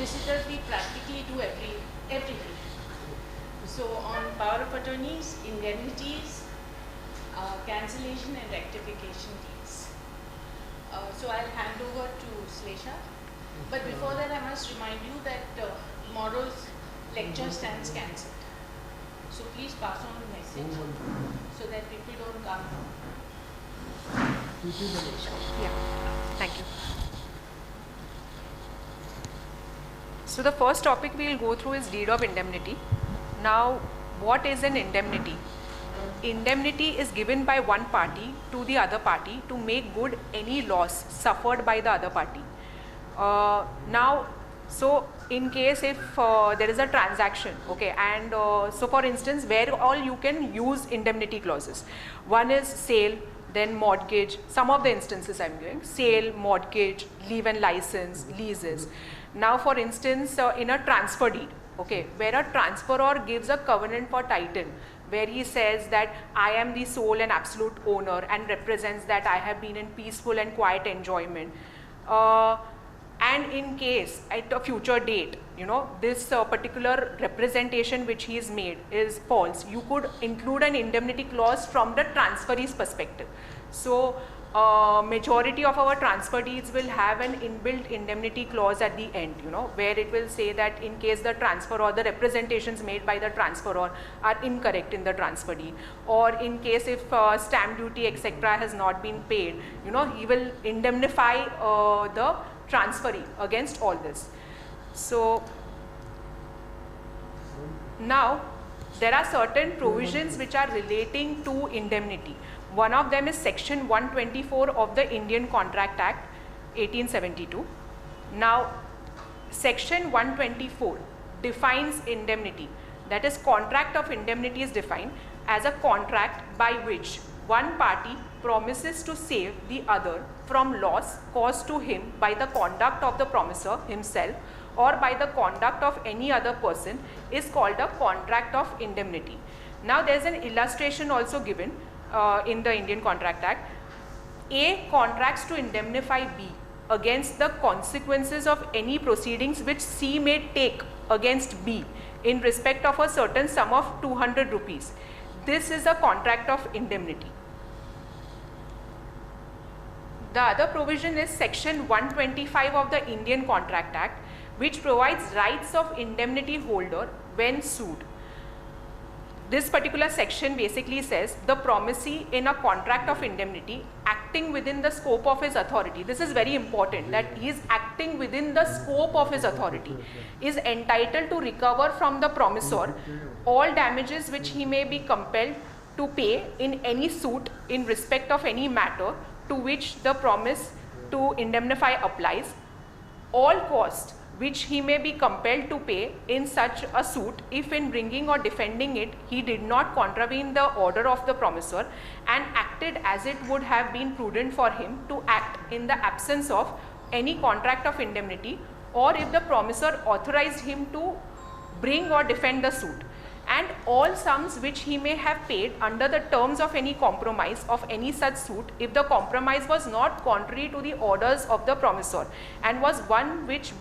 solicitors, we practically do everything. So on power of attorneys, indemnities, cancellation and rectification deeds. So I'll hand over to Shlesha. But before that, I must remind you that tomorrow's lecture stands cancelled. So please pass on the message so that people don't come. Yeah, thank you. So the first topic we will go through is deed of indemnity. Now, what is an indemnity? Indemnity is given by one party to the other party to make good any loss suffered by the other party. So in case if there is a transaction, okay, and so for instance, where all you can use indemnity clauses. One is sale, then mortgage, some of the instances I am giving, sale, mortgage, leave and license, leases. Now for instance, in a transfer deed, okay, where a transferor gives a covenant for title, where he says that I am the sole and absolute owner and represents that I have been in peaceful and quiet enjoyment. And in case at a future date, you know, this particular representation which he is made is false, you could include an indemnity clause from the transferee's perspective. So majority of our transfer deeds will have an inbuilt indemnity clause at the end, you know, where it will say that in case the transfer or the representations made by the transferor are incorrect in the transfer deed, or in case if stamp duty etc. has not been paid, you know, he will indemnify the transferee against all this. So now there are certain provisions which are relating to indemnity. One of them is section 124 of the Indian Contract Act 1872. Now section 124 defines indemnity, that is contract of indemnity is defined as a contract by which one party promises to save the other from loss caused to him by the conduct of the promisor himself or by the conduct of any other person is called a contract of indemnity. Now there is an illustration also given in the Indian Contract Act. A contracts to indemnify B against the consequences of any proceedings which C may take against B in respect of a certain sum of 200 rupees. This is a contract of indemnity. The other provision is section 125 of the Indian Contract Act, which provides rights of indemnity holder when sued. This particular section basically says the promisee in a contract of indemnity acting within the scope of his authority, this is very important, that he is acting within the scope of his authority, is entitled to recover from the promisor all damages which he may be compelled to pay in any suit in respect of any matter to which the promise to indemnify applies, all costs which he may be compelled to pay in such a suit if in bringing or defending it he did not contravene the order of the promisor and acted as it would have been prudent for him to act in the absence of any contract of indemnity, or if the promisor authorized him to bring or defend the suit, and all sums which he may have paid under the terms of any compromise of any such suit if the compromise was not contrary to the orders of the promisor and was one which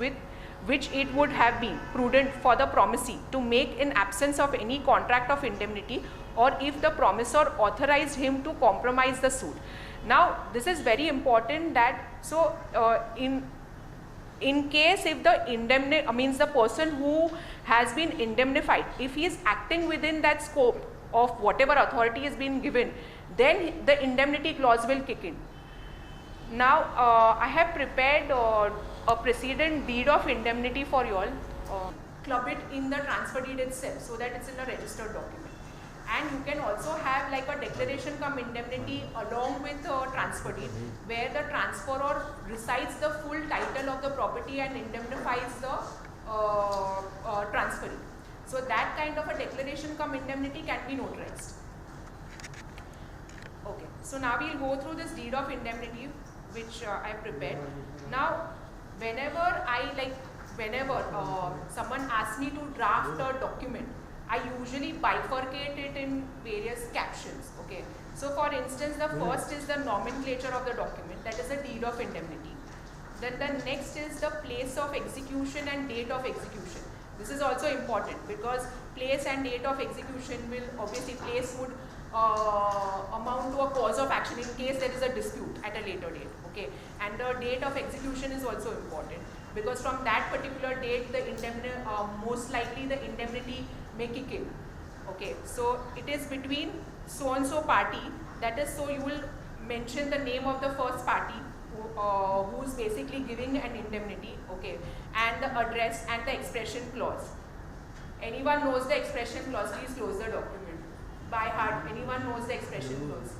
it would have been prudent for the promisee to make in absence of any contract of indemnity, or if the promisor authorized him to compromise the suit. Now this is very important, that so in case if the means the person who has been indemnified, if he is acting within that scope of whatever authority has been given, then the indemnity clause will kick in. Now I have prepared a precedent deed of indemnity for you all. Club it in the transfer deed itself so that it's in a registered document. And you can also have like a declaration cum indemnity along with a transfer deed, where the transferor recites the full title of the property and indemnifies the transferee. So that kind of a declaration cum indemnity can be notarized. Okay, so now we'll go through this deed of indemnity which I prepared. Now whenever someone asks me to draft a document, I usually bifurcate it in various captions. Okay, so for instance, the first is the nomenclature of the document, that is a deed of indemnity. Then the next is the place of execution and date of execution. This is also important because place and date of execution will obviously, place would amount to a cause of action in case there is a dispute at a later date. Okay, and the date of execution is also important because from that particular date the most likely the indemnity may kick in. Okay, so it is between so and so party, that is, so you will mention the name of the first party who is basically giving an indemnity, okay, and the address and the expression clause. Anyone knows the expression clause? Please close the document by heart. Anyone knows the expression clause?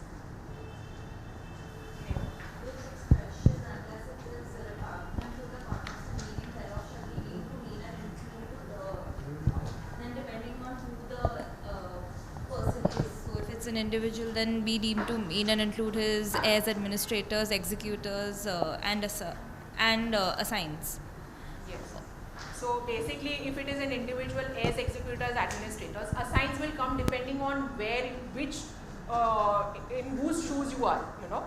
An individual, then be deemed to mean and include his heirs, administrators, executors, and assigns. Yes. So basically, if it is an individual, heirs, executors, administrators, assigns will come depending on which, in whose shoes you are. You know.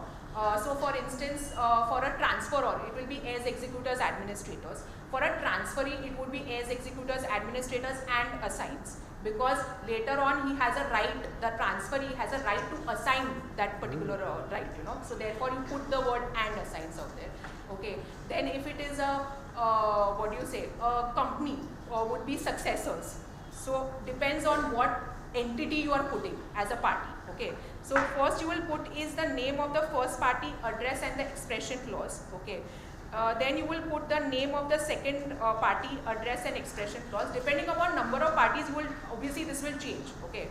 So for instance, for a transferor, it will be heirs, executors, administrators. For a transferee, it would be heirs, executors, administrators, and assigns. Because later on he has a right, the transferee has a right to assign that particular right, you know. So therefore you put the word and assigns out there. Okay. Then if it is a, a company, would be successors. So depends on what entity you are putting as a party. Okay. So first you will put is the name of the first party, address and the expression clause. Okay. Then you will put the name of the second party, address and expression clause. Depending upon number of parties, you will obviously this will change. Okay.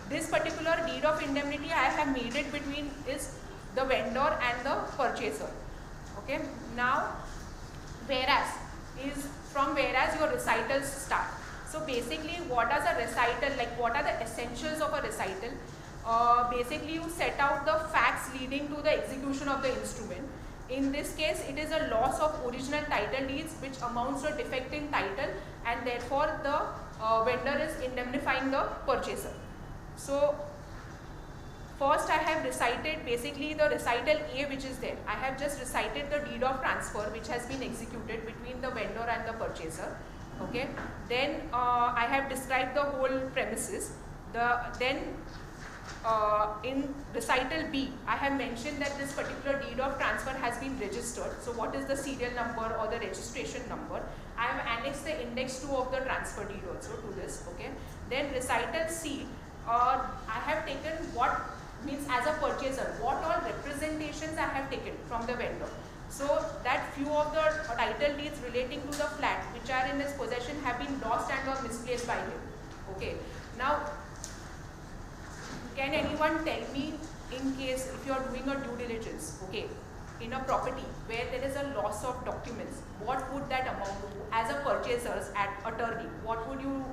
This particular deed of indemnity I have made it between is the vendor and the purchaser. Okay. Now, whereas is from whereas your recitals start. So basically, what are the recital, like what are the essentials of a recital? Basically, you set out the facts leading to the execution of the instrument. In this case, it is a loss of original title deeds which amounts to a defect in title, and therefore the vendor is indemnifying the purchaser. So first I have recited basically the recital A which is there. I have just recited the deed of transfer which has been executed between the vendor and the purchaser. Okay. Then I have described the whole premises. In recital B, I have mentioned that this particular deed of transfer has been registered. So what is the serial number or the registration number? I have annexed the index 2 of the transfer deed also to this. Okay. Then recital C, I have taken what means as a purchaser, what all representations I have taken from the vendor. So that few of the title deeds relating to the flat which are in his possession have been lost and or misplaced by him. Okay. Now, can anyone tell me, in case if you are doing a due diligence, okay, in a property where there is a loss of documents, what would that amount to? As a purchaser's attorney, what would you,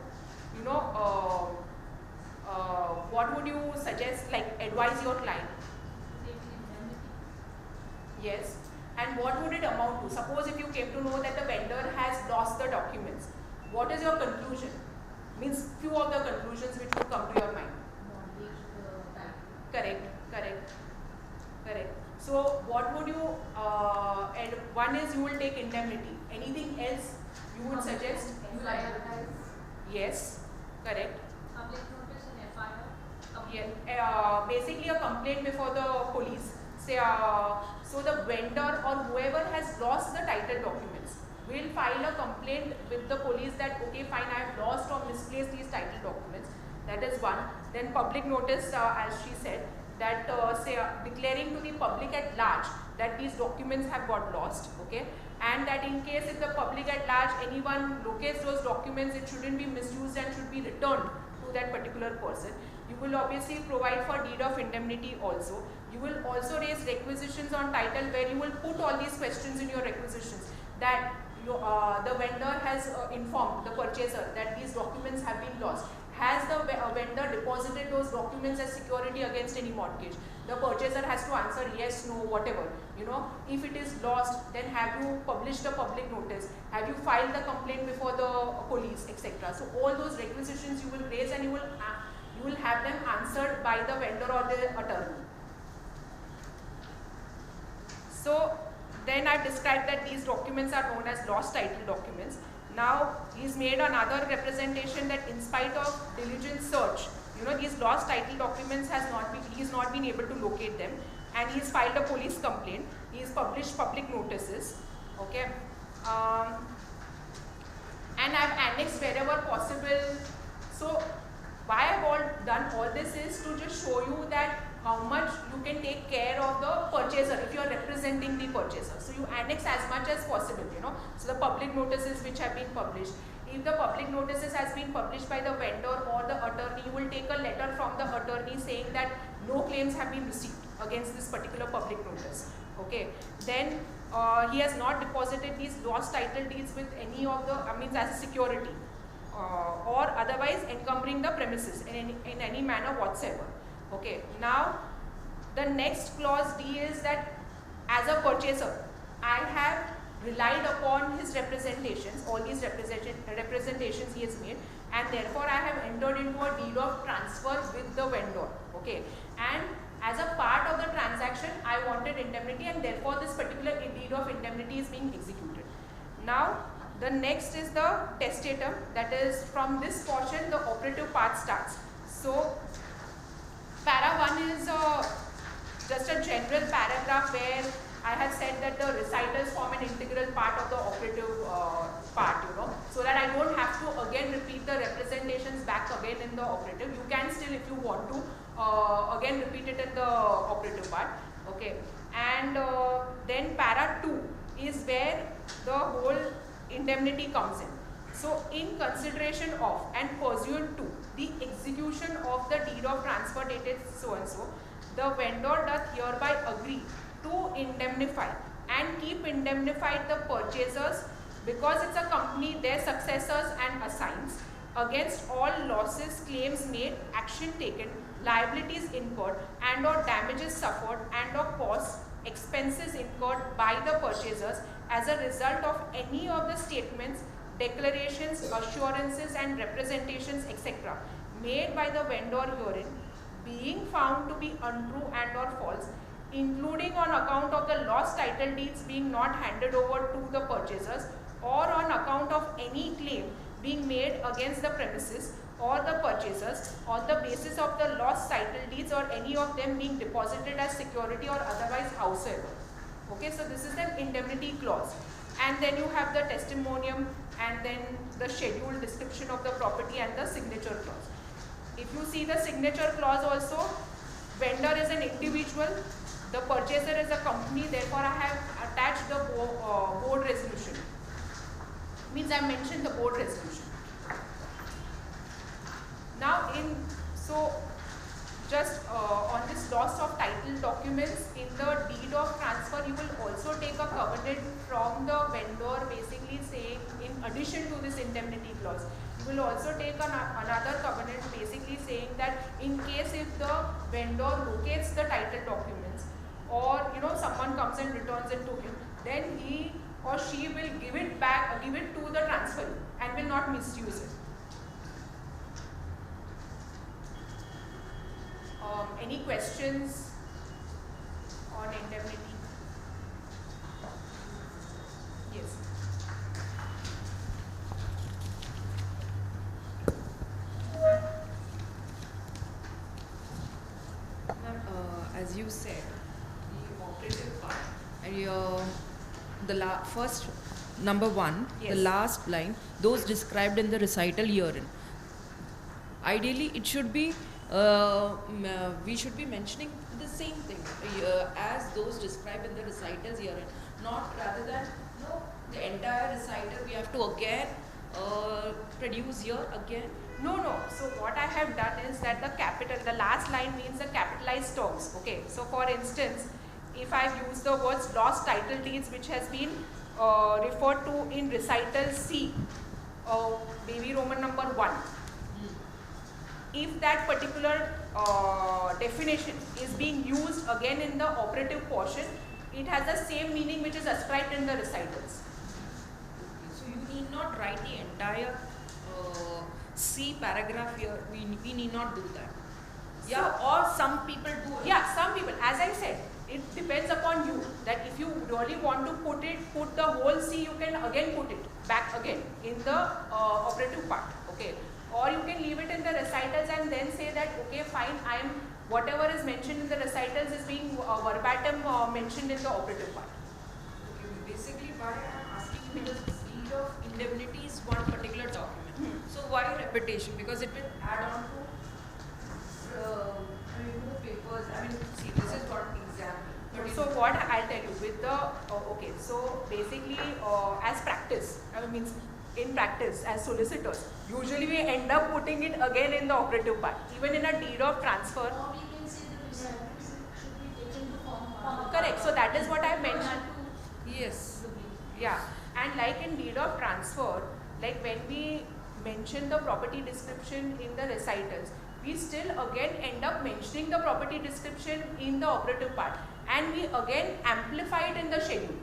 what would you suggest, like advise your client? Yes. And what would it amount to? Suppose if you came to know that the vendor has lost the documents, what is your conclusion? Means few of the conclusions which would come to your mind. Correct. So what would you, and one is you will take indemnity. Anything else you would suggest? Yes, correct. Public notice and FIR. Yeah, basically a complaint before the police. Say, so the vendor or whoever has lost the title documents will file a complaint with the police that okay fine, I have lost or misplaced these title documents. That is one. Then public notice, as she said, that declaring to the public at large that these documents have got lost, okay, and that in case if the public at large anyone locates those documents, it shouldn't be misused and should be returned to that particular person. You will obviously provide for deed of indemnity also. You will also raise requisitions on title where you will put all these questions in your requisitions that the vendor has informed the purchaser that these documents have been lost. Has the vendor deposited those documents as security against any mortgage? The purchaser has to answer yes, no, whatever. If it is lost, then have you published a public notice? Have you filed the complaint before the police, etc.? So all those requisitions you will raise and you will have them answered by the vendor or the attorney. So Then I've described that these documents are known as lost title documents. Now he's made another representation that in spite of diligent search, these lost title documents he's not been able to locate them, and he's filed a police complaint. He's published public notices. Okay. And I've annexed wherever possible. So why I've done all this is to just show you that how much you can take care of the purchaser if you are representing the purchaser. So you annex as much as possible, So the public notices which have been published. If the public notices has been published by the vendor or the attorney, you will take a letter from the attorney saying that no claims have been received against this particular public notice. Okay. Then he has not deposited these lost title deeds with any of the, as a security or otherwise encumbering the premises in any manner whatsoever. Okay. Now the next clause D is that as a purchaser, I have relied upon his representations, all these representations he has made, and therefore I have entered into a deed of transfer with the vendor. Okay. And as a part of the transaction, I wanted indemnity, and therefore this particular deed of indemnity is being executed. Now, the next is the testator. That is, from this portion, the operative part starts. So, para 1 is just a general paragraph where I have said that the recitals form an integral part of the operative part, so that I don't have to again repeat the representations back again in the operative. You can still, if you want to, again repeat it in the operative part. Okay. And then para 2 is where the whole indemnity comes in. So in consideration of and pursuant to the execution of the deed of transfer dated so and so, the vendor doth hereby agree to indemnify and keep indemnified the purchasers, because it's a company, their successors and assigns, against all losses, claims made, action taken, liabilities incurred and or damages suffered and or costs, expenses incurred by the purchasers as a result of any of the statements, declarations, assurances and representations, etc. made by the vendor herein, being found to be untrue and or false, including on account of the lost title deeds being not handed over to the purchasers, or on account of any claim being made against the premises or the purchasers on the basis of the lost title deeds or any of them being deposited as security or otherwise howsoever. Okay, so this is an indemnity clause. And then you have the testimonium and then the scheduled description of the property and the signature clause. If you see the signature clause also, vendor is an individual, the purchaser is a company, therefore I have attached the board resolution. Means I mentioned the board resolution. Now just on this loss of title documents, in the deed of transfer you will also take a covenant from the vendor, basically saying, in addition to this indemnity clause, you will also take another covenant basically saying that in case if the vendor locates the title documents, or someone comes and returns it to him, then he or she will give it back, give it to the transferee and will not misuse it. Any questions on indemnity? Yes. As you said, the operative part, first number 1, Yes. the last line, those described in the recital herein. Ideally, it should be, we should be mentioning the same thing as those described in the recitals herein, not rather than the entire recital we have to again produce here again. No. So what I have done is that the last line means the capitalized terms. Okay. So for instance, if I've used the words lost title deeds, which has been referred to in recital C, baby Roman number 1. If that particular definition is being used again in the operative portion, it has the same meaning which is ascribed in the recitals. So you need not write the entire C paragraph here. We need not do that. Yeah, or some people do. Yeah, some people, as I said, it depends upon you that if you really want to put the whole C, you can again put it back again in the operative part, okay, or you can leave it in the recitals and then say that okay fine, whatever is mentioned in the recitals is being verbatim mentioned in the operative part. Okay, basically why I am asking because deed of indemnity is one particular document. So why repetition? Because it will add on to papers. I mean, see, this is what example. But So what I'll tell you with the okay, so basically as practice, I mean in practice as solicitors, usually we end up putting it again in the operative part, even in a deed of transfer. Or we can say the recitals should be taken to form. Correct. So that is what I mentioned. yes. Yeah, and like in deed of transfer, like when we mention the property description in the recitals, we still again end up mentioning the property description in the operative part, and we again amplify it in the schedule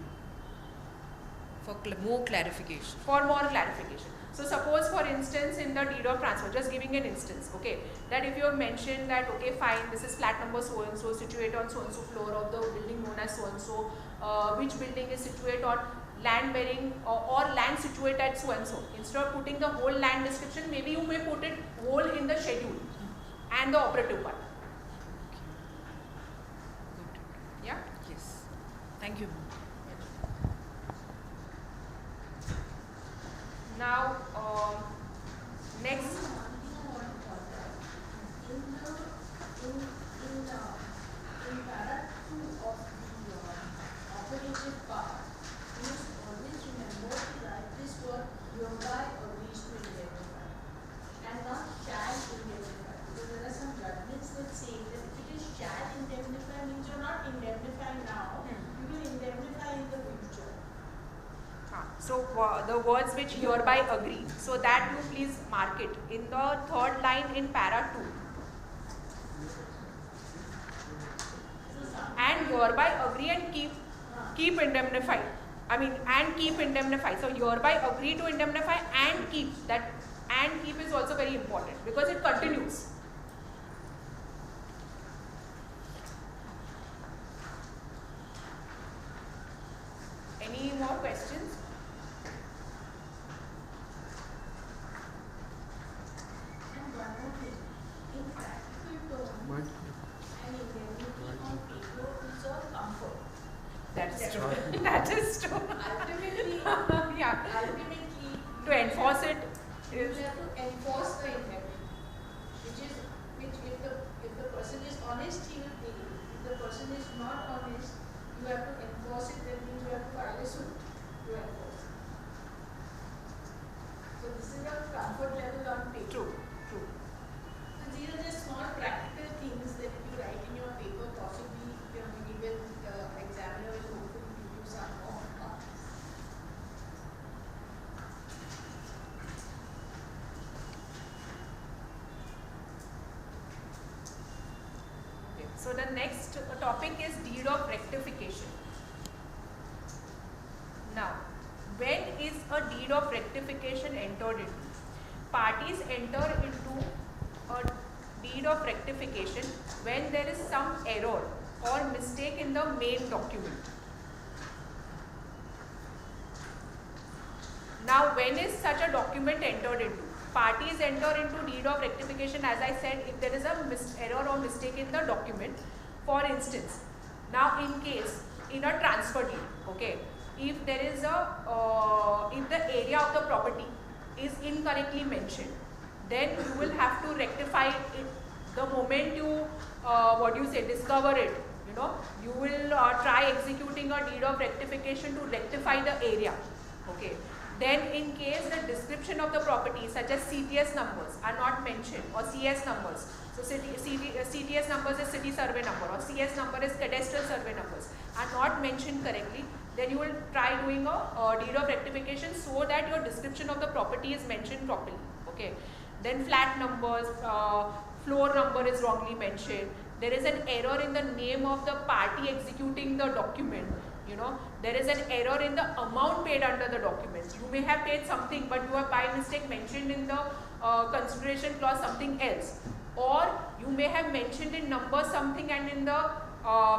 For more clarification. for more clarification. So suppose for instance in the deed of transfer, just giving an instance, okay, that if you have mentioned that okay fine, this is flat number so and so situated on so and so floor of the building known as so and so, which building is situated on land bearing or land situated at so and so. Instead of putting the whole land description, maybe you may put it whole in the schedule and the operative part. Good. Yeah. Yes. Thank you. Now next. In para 2 of the operative part, you must always remember to write this word hereby agrees to indemnify and not shall indemnify, because there are some judgments that say that if it is shall indemnify means you're not indemnifying now, you will indemnify in the future. So the words which hereby agree, so that you please mark it in the third line in para 2. And hereby agree and keep indemnify. I mean and keep indemnify. So hereby agree to indemnify and keep. That and keep is also very important because it continues. Any more questions? And one more thing, in practical terms, an indemnity on paper is a comfort. That's true. That is true. Ultimately, Yeah. To enforce it you is have to enforce the indemnity, which if the person is honest, he will pay you. If the person is not honest, you have to enforce it. That means you have to file a suit to enforce it. So this is a comfort level on paper. true. True. So these are just small practical things that if you write in your paper, possibly maybe even examiner will hopefully give you some more. So the next topic is deed of rectification. Now, when is a deed of rectification entered into? Parties enter into a deed of rectification when there is some error or mistake in the main document. Now, when is such a document entered into? Parties enter into deed of rectification, as I said, if there is a error or mistake in the document. For instance, now in case in a transfer deed, okay, if there is if the area of the property is incorrectly mentioned, then you will have to rectify it the moment you discover it. You will try executing a deed of rectification to rectify the area. Okay. Then in case the description of the property such as CTS numbers are not mentioned or CS numbers, so CTS numbers is city survey number or CS number is cadastral survey numbers are not mentioned correctly, then you will try doing a deed of rectification so that your description of the property is mentioned properly. Okay. Then flat numbers, floor number is wrongly mentioned, there is an error in the name of the party executing the document. There is an error in the amount paid under the documents. You may have paid something, but you have by mistake mentioned in the consideration clause something else. Or you may have mentioned in number something and in the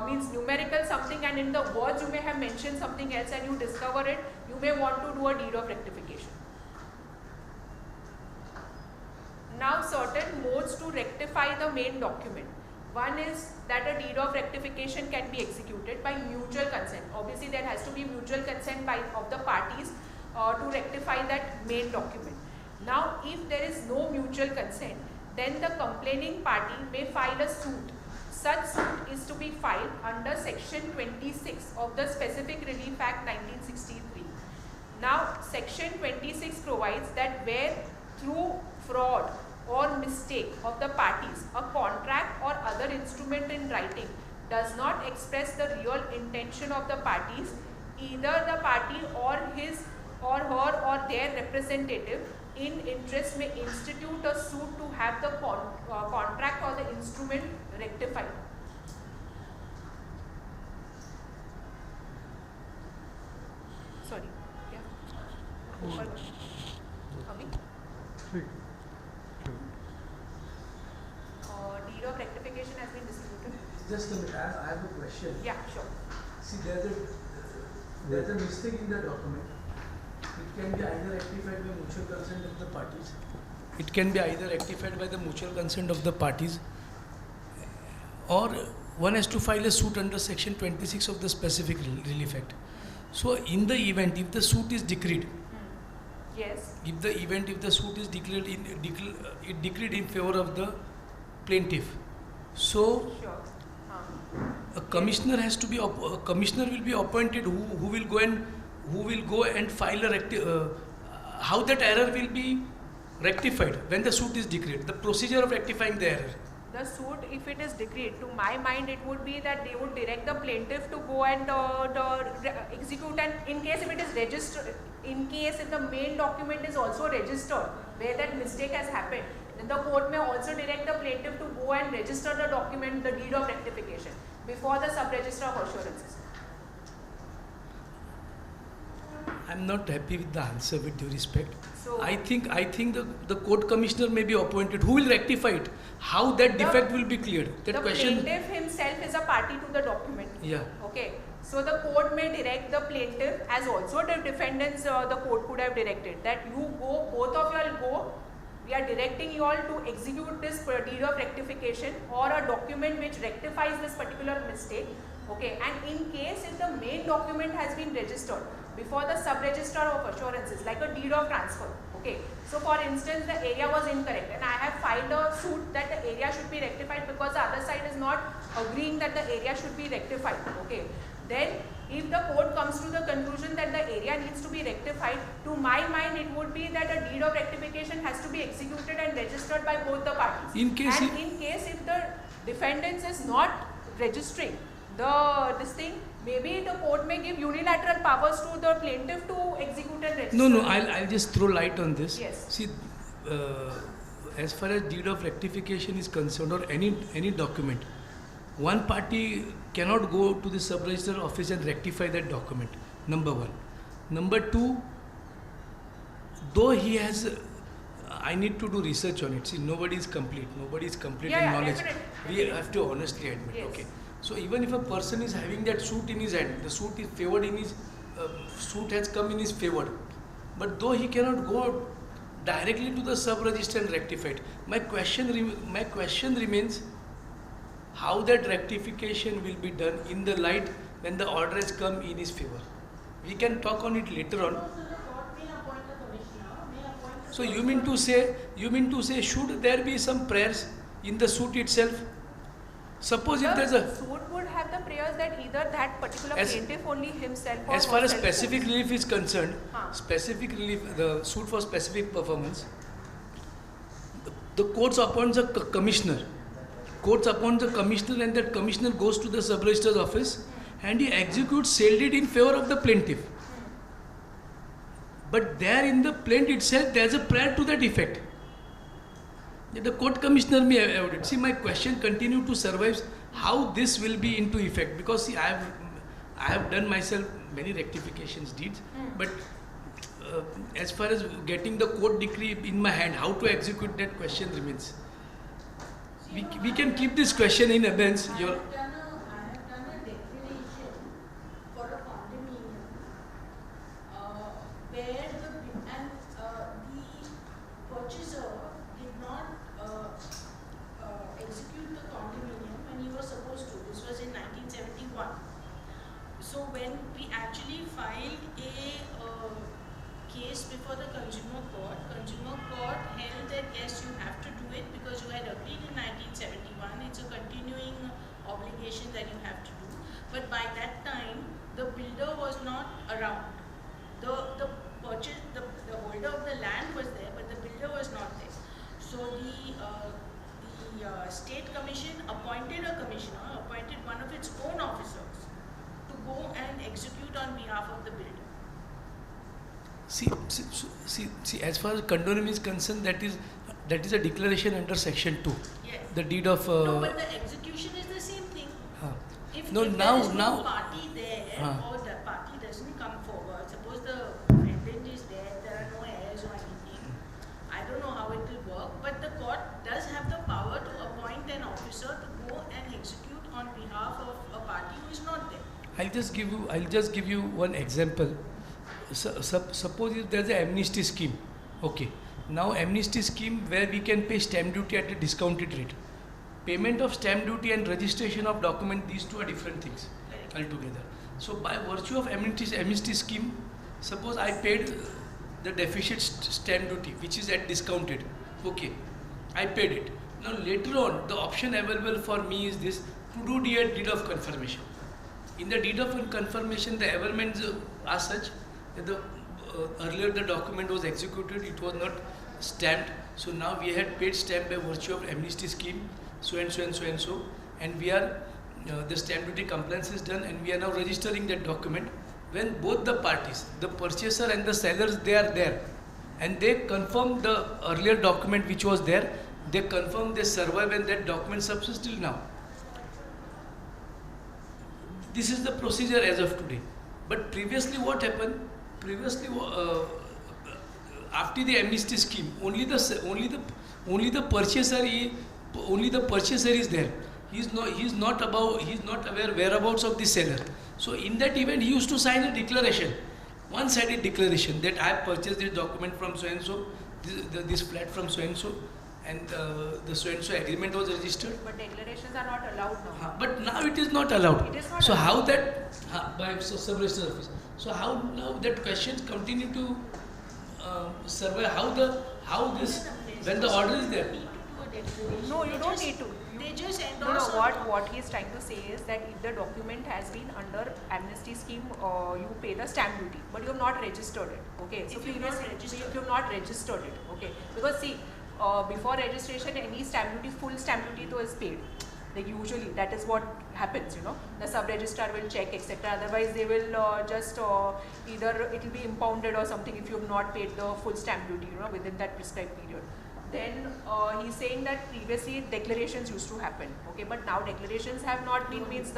means numerical something, and in the words you may have mentioned something else, and you discover it, you may want to do a deed of rectification. Now certain modes to rectify the main document. One is that a deed of rectification can be executed by mutual consent. Obviously there has to be mutual consent of the parties to rectify that main document. Now if there is no mutual consent, then the complaining party may file a suit. Such suit is to be filed under section 26 of the Specific Relief Act 1963. Now section 26 provides that where through fraud or mistake of the parties, a contract or other instrument in writing does not express the real intention of the parties, either the party or his or her or their representative in interest may institute a suit to have the contract or the instrument rectified. Sorry, yeah. Deed of rectification has been distributed. Just a minute, I have a question. Yeah, sure. See, there's a mistake in the document. It can be either rectified by mutual consent of the parties. It can be either rectified by the mutual consent of the parties, or one has to file a suit under section 26 of the Specific Relief Act. So, in the event, if the suit is decreed, yes. If the suit is declared in favor of the plaintiff, so Sure. a commissioner will be appointed who will go and file a how that error will be rectified when the suit is decreed, the procedure of rectifying the error. The suit, if it is decreed, to my mind it would be that they would direct the plaintiff to go and execute, and in case if it is registered, in case if the main document is also registered where that mistake has happened, then the court may also direct the plaintiff to go and register the document, the deed of rectification, before the sub-register of assurances. I'm not happy with the answer, with due respect. So I think the court commissioner may be appointed who will rectify it. How that defect will be cleared? That the question. plaintiff himself is a party to the document. Yeah. Okay. So the court may direct the plaintiff, as also the defendants, the court could have directed that you go, both of you all go. We are directing you all to execute this deed of rectification or a document which rectifies this particular mistake. Okay. And in case if the main document has been registered before the sub-register of assurances, like a deed of transfer. Okay. So for instance, the area was incorrect and I have filed a suit that the area should be rectified because the other side is not agreeing that the area should be rectified. Okay. Then if the court comes to the conclusion that the area needs to be rectified, to my mind it would be that a deed of rectification has to be executed and registered by both the parties. In case if the defendant is not registering this thing, maybe the court may give unilateral powers to the plaintiff to execute and register. No, I'll just throw light on this. Yes. See, as far as deed of rectification is concerned, or any document, one party cannot go to the sub-register office and rectify that document. Number one. Number two, though he has, I need to do research on it. See, nobody is complete. Nobody is complete in knowledge. Definitely. We have to honestly admit. Yes. Okay. So even if a person is having that suit in his hand, the suit is favored in his, suit has come in his favor, but though he cannot go directly to the sub-register and rectify it, my question remains how that rectification will be done in the light when the order has come in his favor. We can talk on it later on. So you mean to say should there be some prayers in the suit itself? Suppose if there's a suit would have the prayers that either that particular plaintiff only himself or as far as herself specific goes. relief is concerned, specific relief, the suit for specific performance, the courts appoints a commissioner. Courts appoint the commissioner and that commissioner goes to the sub-registrar's office and he executes sale deed in favor of the plaintiff. But there in the plaint itself there is a prayer to that effect. The court commissioner may have it. See, my question continue to survive how this will be into effect, because see, I have done myself many rectifications deeds, but as far as getting the court decree in my hand, how to execute that question remains. We can keep this question in abeyance. I have See, as far as condominium is concerned, that is a declaration under Section 2. Yes. The deed of. No, but the execution is the same thing. If No, there now- is no now- party there Huh. or the party doesn't come forward, suppose the defendant is there are no heirs or anything, I don't know how it will work, but the court does have the power to appoint an officer to go and execute on behalf of a party who is not there. I'll just give you one example. Suppose if there's an amnesty scheme, okay. Now amnesty scheme where we can pay stamp duty at a discounted rate. Payment of stamp duty and registration of document, these two are different things altogether. So by virtue of amnesty scheme, suppose I paid the deficit stamp duty, which is at discounted, okay. I paid it. Now later on, the option available for me is this, to do deed of confirmation. In the deed of confirmation, the averments are such that earlier the document was executed, it was not stamped. So now we had paid stamp by virtue of amnesty scheme, so and so and so and so, and we are the stamp duty compliance is done, and we are now registering that document. When both the parties, the purchaser and the sellers, they are there, and they confirm the earlier document which was there, they confirm they survive and that document subsists till now. This is the procedure as of today. But previously what happened? Previously, after the amnesty scheme, only the purchaser is there. He's not aware whereabouts of the seller. So in that event, he used to sign a declaration, one-sided declaration that I have purchased this document from so and so, this flat from so and so, and the so and so agreement was registered. But declarations are not allowed now. But now it is not allowed. It is not so allowed. how that by sub-register office? So how now that questions continue to survive? How this when the order is there? No, you don't need to. They just No, endorse. what he's trying to say is that if the document has been under amnesty scheme, you pay the stamp duty, but you have not registered it. Okay, so If you've not previously, registered. if you have not registered it, okay, because see, before registration, any stamp duty, full stamp duty, though is paid. Like usually, that is what happens. The sub-registrar will check, etc. Otherwise, they will just either it will be impounded or something if you have not paid the full stamp duty, within that prescribed period. Then he's saying that previously declarations used to happen, okay, but now declarations have not been, means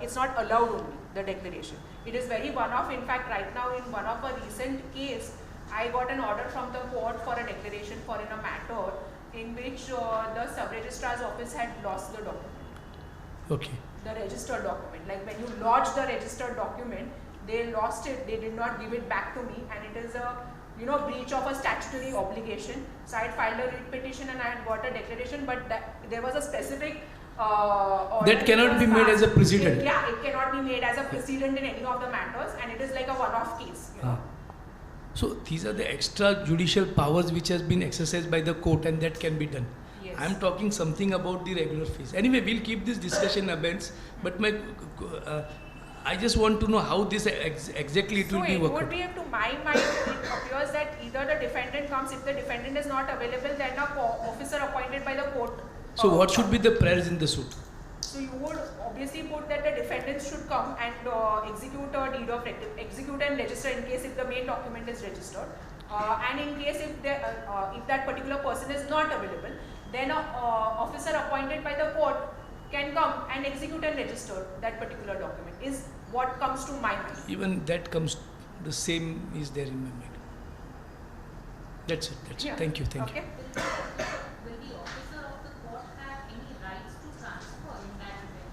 it's not allowed only, the declaration. It is very one-off. In fact, right now in one of a recent case, I got an order from the court for a declaration for in a matter in which the sub-registrar's office had lost the document. Okay. The registered document. Like when you lodge the registered document, they lost it, they did not give it back to me, and it is a breach of a statutory obligation. So I had filed a writ petition and I had got a declaration, but there was a specific order That cannot be made as a precedent. Yeah, it cannot be made as a precedent in any of the matters, and it is like a one-off case. So these are the extrajudicial powers which has been exercised by the court, and that can be done. Yes. I am talking something about the regular fees. Anyway, we'll keep this discussion abeyance. But I just want to know how this exactly it will be So it worked would out. be, to my mind, it appears that either the defendant comes, if the defendant is not available, then a officer appointed by the court. So what should be the priors in the suit? So you would obviously put that the defendants should come and execute a deed of execute and register in case if the main document is registered, and in case if that particular person is not available, then an officer appointed by the court can come and execute and register that particular document, is what comes to my mind. Even that comes, the same is there in my mind. That's it. Yeah. Thank you. Okay. Will the officer of the court have any rights to transfer in that event?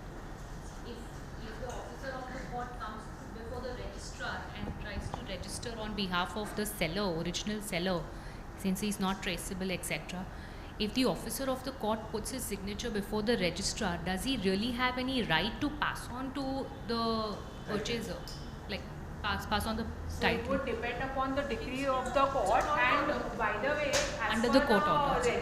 If the officer of the court comes before the registrar and tries to register on behalf of the seller, original seller, since he is not traceable, etc., if the officer of the court puts his signature before the registrar, does he really have any right to pass on to the purchaser? Like pass on the So it title? would depend upon the decree of the court, and by the way, as Under per the court order.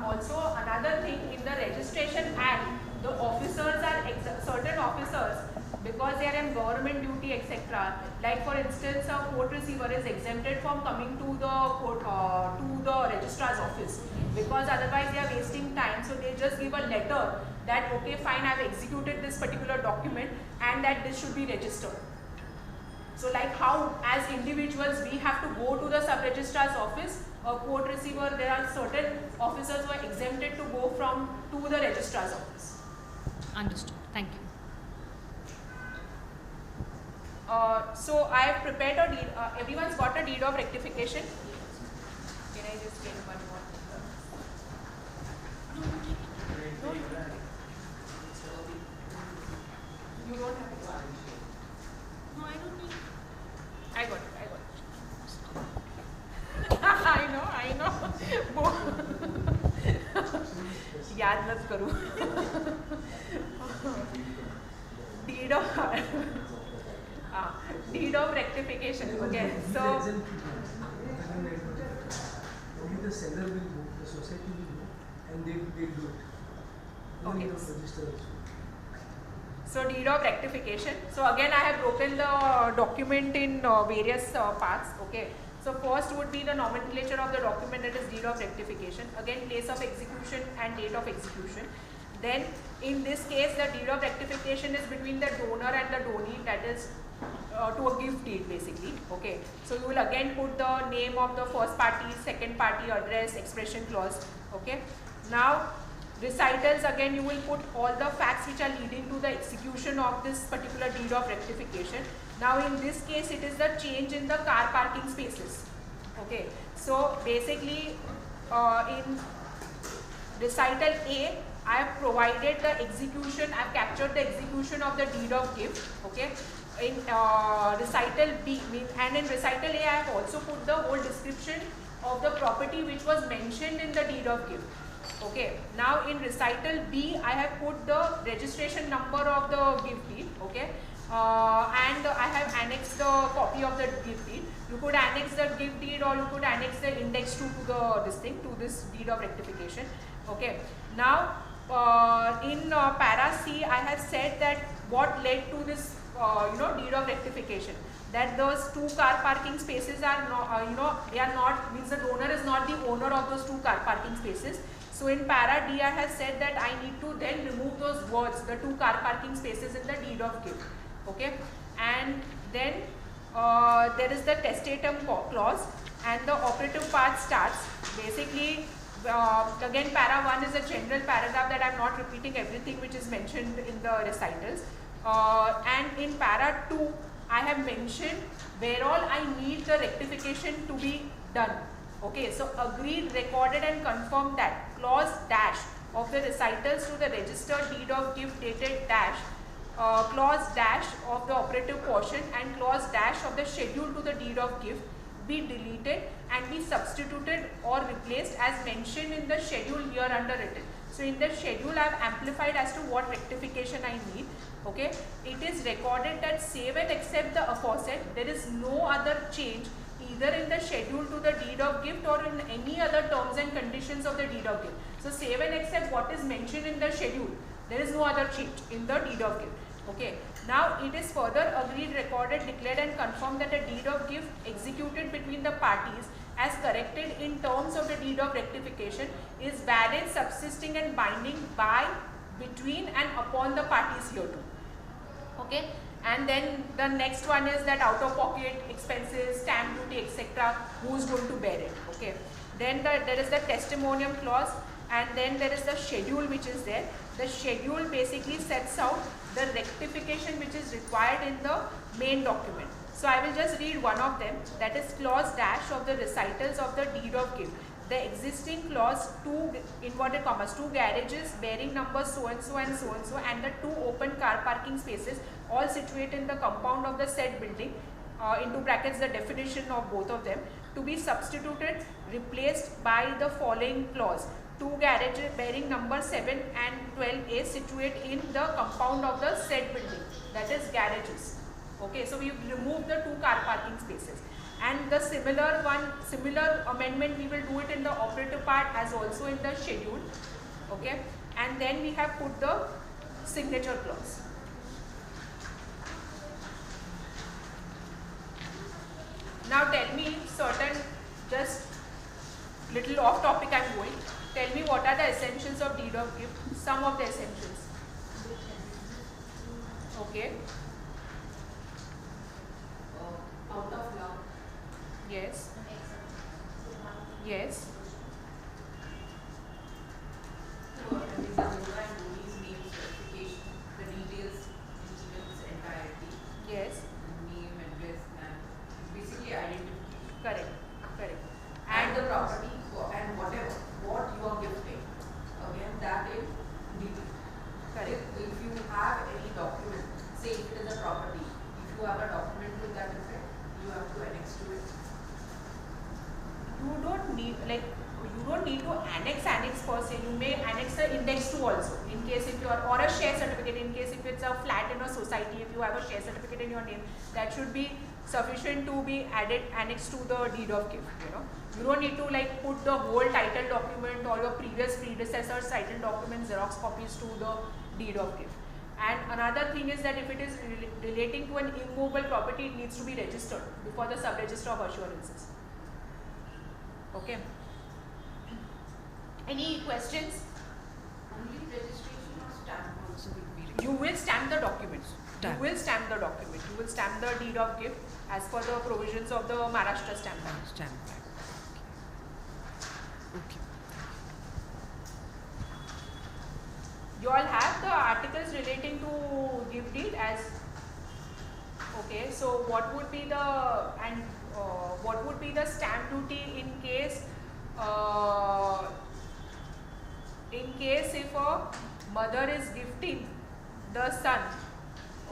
Also another thing, in the registration act, the officers are certain officers, because they are in government duty, etc. Like for instance, a court receiver is exempted from coming to the court, to the registrar's office, because otherwise they are wasting time. So they just give a letter that okay, fine, I have executed this particular document and that this should be registered. So like how as individuals we have to go to the sub-registrar's office, a court receiver, there are certain officers who are exempted to go to the registrar's office. Understood. Thank you. So I have prepared a deed, everyone's got a deed of rectification. Can I just get one more? No. You don't have it? No, I don't need. I got it. I know. याद मत करो. Deed of rectification. Okay, so only the seller will move, the society will move, and they do it. Okay. Even the register also. So deed of rectification. So again I have broken the document in various parts. Okay. So first would be the nomenclature of the document, that is deed of rectification. Again place of execution and date of execution. Then in this case the deed of rectification is between the donor and the donee, that is to a gift deed basically. Okay. So you will again put the name of the first party, second party, address, expression clause. Okay. Now recitals, again you will put all the facts which are leading to the execution of this particular deed of rectification. Now in this case it is the change in the car parking spaces. Okay. So basically in recital A I have provided the execution, I have captured the execution of the deed of gift. Okay. In recital B and in recital A I have also put the whole description of the property which was mentioned in the deed of gift. Okay. Now in recital B I have put the registration number of the gift deed. Okay. And I have annexed the copy of the gift deed. You could annex the gift deed or you could annex the index 2 to this deed of rectification. Okay. Now in para C I have said that what led to this deed of rectification, that those 2 car parking spaces are not, they are not, means the donor is not the owner of those 2 car parking spaces. So in para D I have said that I need to then remove those words, the 2 car parking spaces in the deed of gift. Okay. And then there is the testatum clause and the operative part starts. Basically again para 1 is a general paragraph that I am not repeating everything which is mentioned in the recitals. And in para 2 I have mentioned where all I need the rectification to be done. Okay, so agreed, recorded and confirmed that clause dash of the recitals to the registered deed of gift dated dash, clause dash of the operative portion and clause dash of the schedule to the deed of gift be deleted and be substituted or replaced as mentioned in the schedule here under written. So in the schedule I have amplified as to what rectification I need. Okay, it is recorded that save and except the aforesaid, there is no other change either in the schedule to the deed of gift or in any other terms and conditions of the deed of gift. So save and accept what is mentioned in the schedule. There is no other change in the deed of gift. Okay. Now it is further agreed, recorded, declared and confirmed that the deed of gift executed between the parties as corrected in terms of the deed of rectification is valid, subsisting and binding by, between and upon the parties hereto. Okay. And then the next one is that out of pocket expenses, stamp duty, etc. Who is going to bear it? Okay. Then there is the testimonium clause and then there is the schedule which is there. The schedule basically sets out the rectification which is required in the main document. So I will just read one of them, that is clause dash of the recitals of the deed of gift. The existing clause 2 inverted commas 2 garages bearing numbers so and so and so and so and the 2 open car parking spaces all situated in the compound of the said building into brackets the definition of both of them to be substituted, replaced by the following clause: 2 garages bearing number 7 and 12A situate in the compound of the said building, that is garages. Okay, so we remove the 2 car parking spaces. And the similar amendment we will do it in the operative part as also in the schedule. Okay, and then we have put the signature clause. Now tell me certain, just little off topic I am going. Tell me what are the essentials of deed of gift, some of the essentials. Uh, annex the index 2 also, in case if you are, or a share certificate, in case if it's a flat in a society, if you have a share certificate in your name, that should be sufficient to be added, annexed to the deed of gift, you know. You don't need to like put the whole title document or your predecessor's title document Xerox copies to the deed of gift. And another thing is that if it is relating to an immovable property, it needs to be registered before the sub-register of assurances. Okay. Any questions? Only registration or stamp also will be required. You will stamp the document. Stamp. You will stamp the document. You will stamp the deed of gift as per the provisions of the Maharashtra Stamp Act. Stamp back. Okay. You all have the articles relating to gift deed as, okay, so what would be the, and what would be the stamp duty in case if a mother is gifting the son,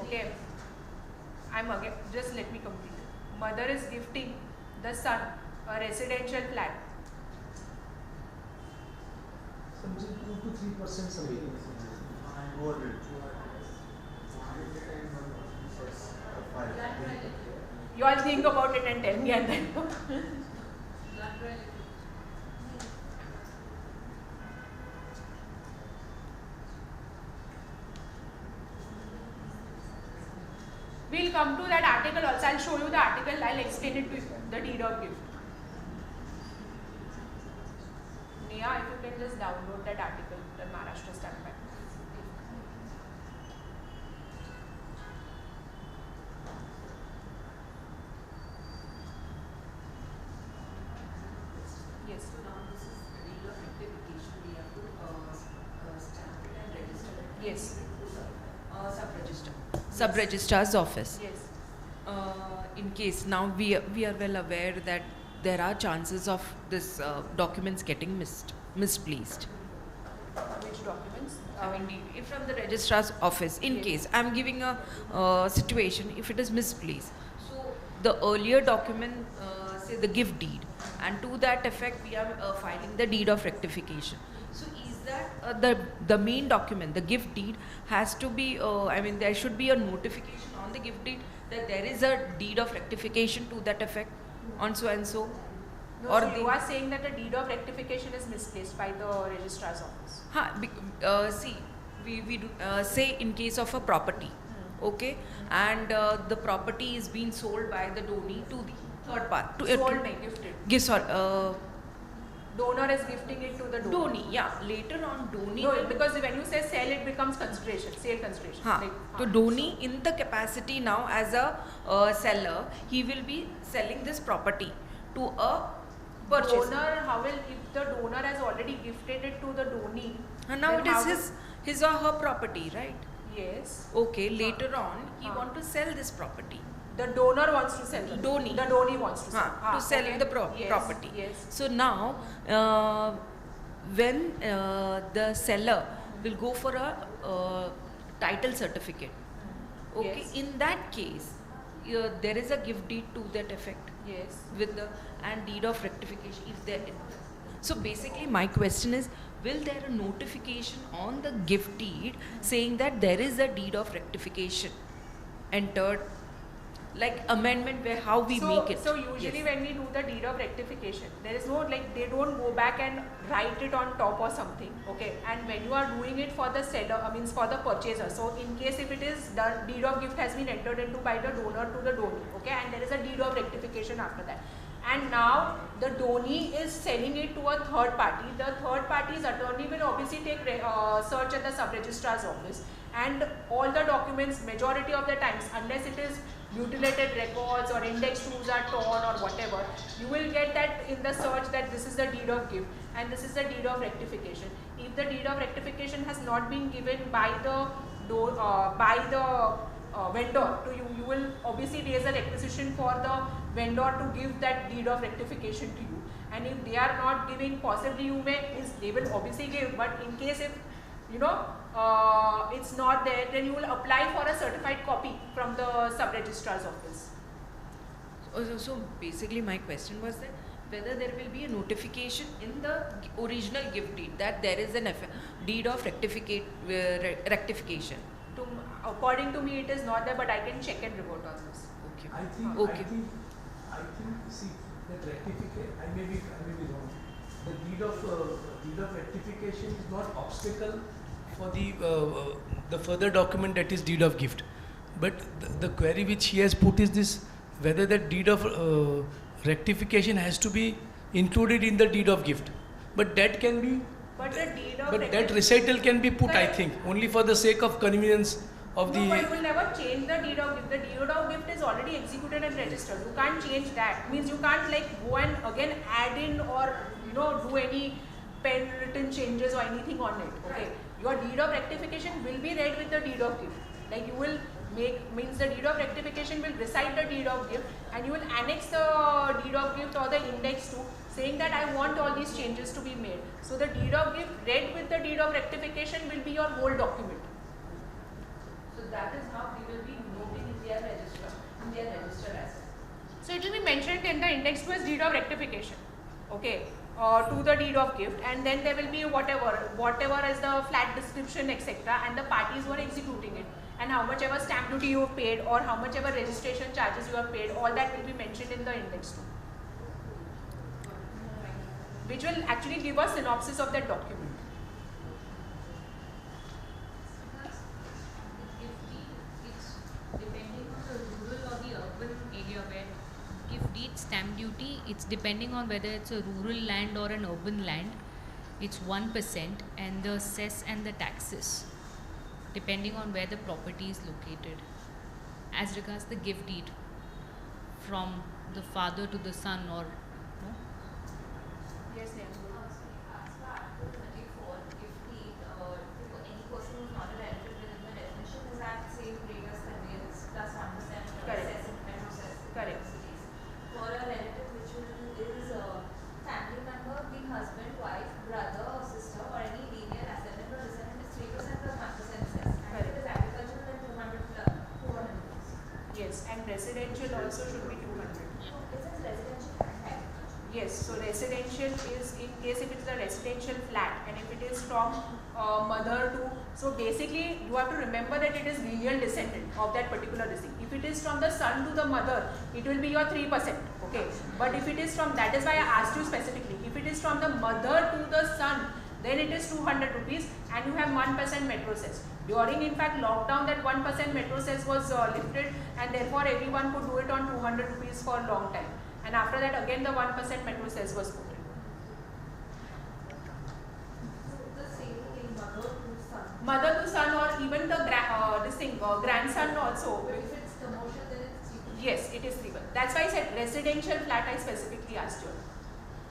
okay, I'm again, just let me complete it. Mother is gifting the son a residential flat. Something 2 to 3% something. You all think about it and tell me and then. We'll come to that article also. I'll show you the article. I'll explain it to you. The deed of gift. Neha, if you can just download that article, the Maharashtra Stamp Act. Yes. So now this is deed of rectification. We have to stamp it and register it. Yes. Sub-register. Sub-registrar's office. Yes. In case now we are well aware that there are chances of this documents getting misplaced. Which documents? I mean, if from the registrar's office, in Yes. case I'm giving a situation, if it is misplaced, so the earlier document, say the gift deed, and to that effect we are filing the deed of rectification. So is that the main document, the gift deed, has to be? I mean, there should be a notification on the gift deed that there is a deed of rectification to that effect on so and so. No, Or so the- you are saying that the deed of rectification is misplaced by the registrar's office. See, we do, say in case of a property, okay, and the property is being sold by the donee to the third party. Sold, may gifted. Donor is gifting it to the donor. Donee, yeah. Later on, donee. No, because when you say sell, it becomes consideration, sale consideration. So donee in the capacity now as a seller, he will be selling this property to a purchaser. Donor, how will, if the donor has already gifted it to the donee? And now then it how is his or her property, right? Yes. Okay, later on, he want to sell this property. The donor wants to sell. Donee. The donee wants to sell. To sell okay. the Yes, property. Yes. So now, when the seller will go for a title certificate, okay, Yes. in that case, there is a gift deed to that effect Yes. with the and deed of rectification. If there, so basically, my question is: will there a notification on the gift deed saying that there is a deed of rectification entered? Like amendment where how we make it. So usually Yes. when we do the deed of rectification, there is no like they don't go back and write it on top or something. Okay. And when you are doing it for the seller, means for the purchaser. So in case if it is the deed of gift has been entered into by the donor to the donee. Okay. And there is a deed of rectification after that. And now the donee is selling it to a third party. The third party's attorney will obviously take search at the sub-registrar's office, and all the documents, majority of the times, unless it is mutilated records or index 2s are torn or whatever, you will get that in the search that this is the deed of gift and this is the deed of rectification. If the deed of rectification has not been given by the vendor to you, you will obviously raise a requisition for the vendor to give that deed of rectification to you. And if they are not giving, possibly they will obviously give, but in case if it's not there, then you will apply for a certified copy from the sub-registrar's office. So basically my question was that whether there will be a notification in the original gift deed that there is an deed of rectification. According to me, it is not there, but I can check and report on this. Okay. I think, Okay. see, that rectification, I may be wrong. The deed of rectification is not obstacle For the further document, that is deed of gift. But the query which he has put is this, whether that deed of rectification has to be included in the deed of gift. But that can be, But the deed of but that recital can be put, I Correct. think, only for the sake of convenience of No, but you the. will never change the deed of gift. The deed of gift is already executed and registered. You can't change that. Means you can't like go and again add in or do any pen written changes or anything on it. Okay. Your deed of rectification will be read with the deed of gift. Like you will means the deed of rectification will recite the deed of gift and you will annex the deed of gift or the index to saying that I want all these changes to be made. So the deed of gift read with the deed of rectification will be your whole document. So that is how we will be noting in their register as. So it will be mentioned in the index to as deed of rectification. Okay. To the deed of gift, and then there will be whatever is the flat description, etc., and the parties who are executing it, and how much ever stamp duty you have paid or how much ever registration charges you have paid, all that will be mentioned in the index too, which will actually give a synopsis of that document. It's depending on the rural or the urban area where gift deed stamp duty, it's depending on whether it's a rural land or an urban land. It's 1%, and the cess and the taxes depending on where the property is located. As regards the gift deed from the father to the son or no? Yes, ma'am. Correct. Correct. For a relative which is a family member, being husband, wife, brother or sister, or any lineal ascendant or descendant is 3% plus 1% cess. And if it is agricultural, then 200 plus. Yes, and residential also should be 200. It says residential and agricultural. Yes, so residential is in case if it is a residential flat and if it is from mother to, so basically you have to remember that it is lineal descendant of that particular district. If it is from the son to the mother, it will be your 3%, okay. But if it is from, that is why I asked you specifically, if it is from the mother to the son, then it is 200 rupees and you have 1% metro cess. During in fact lockdown, that 1% metro cess was lifted and therefore everyone could do it on 200 rupees for a long time. And after that again the 1% metro cess was put in. The same thing, mother to son. Mother to son or even the grandson also. But if it's commercial, then it's 3%. Yes, it is 3%. That's why I said residential flat I specifically asked you.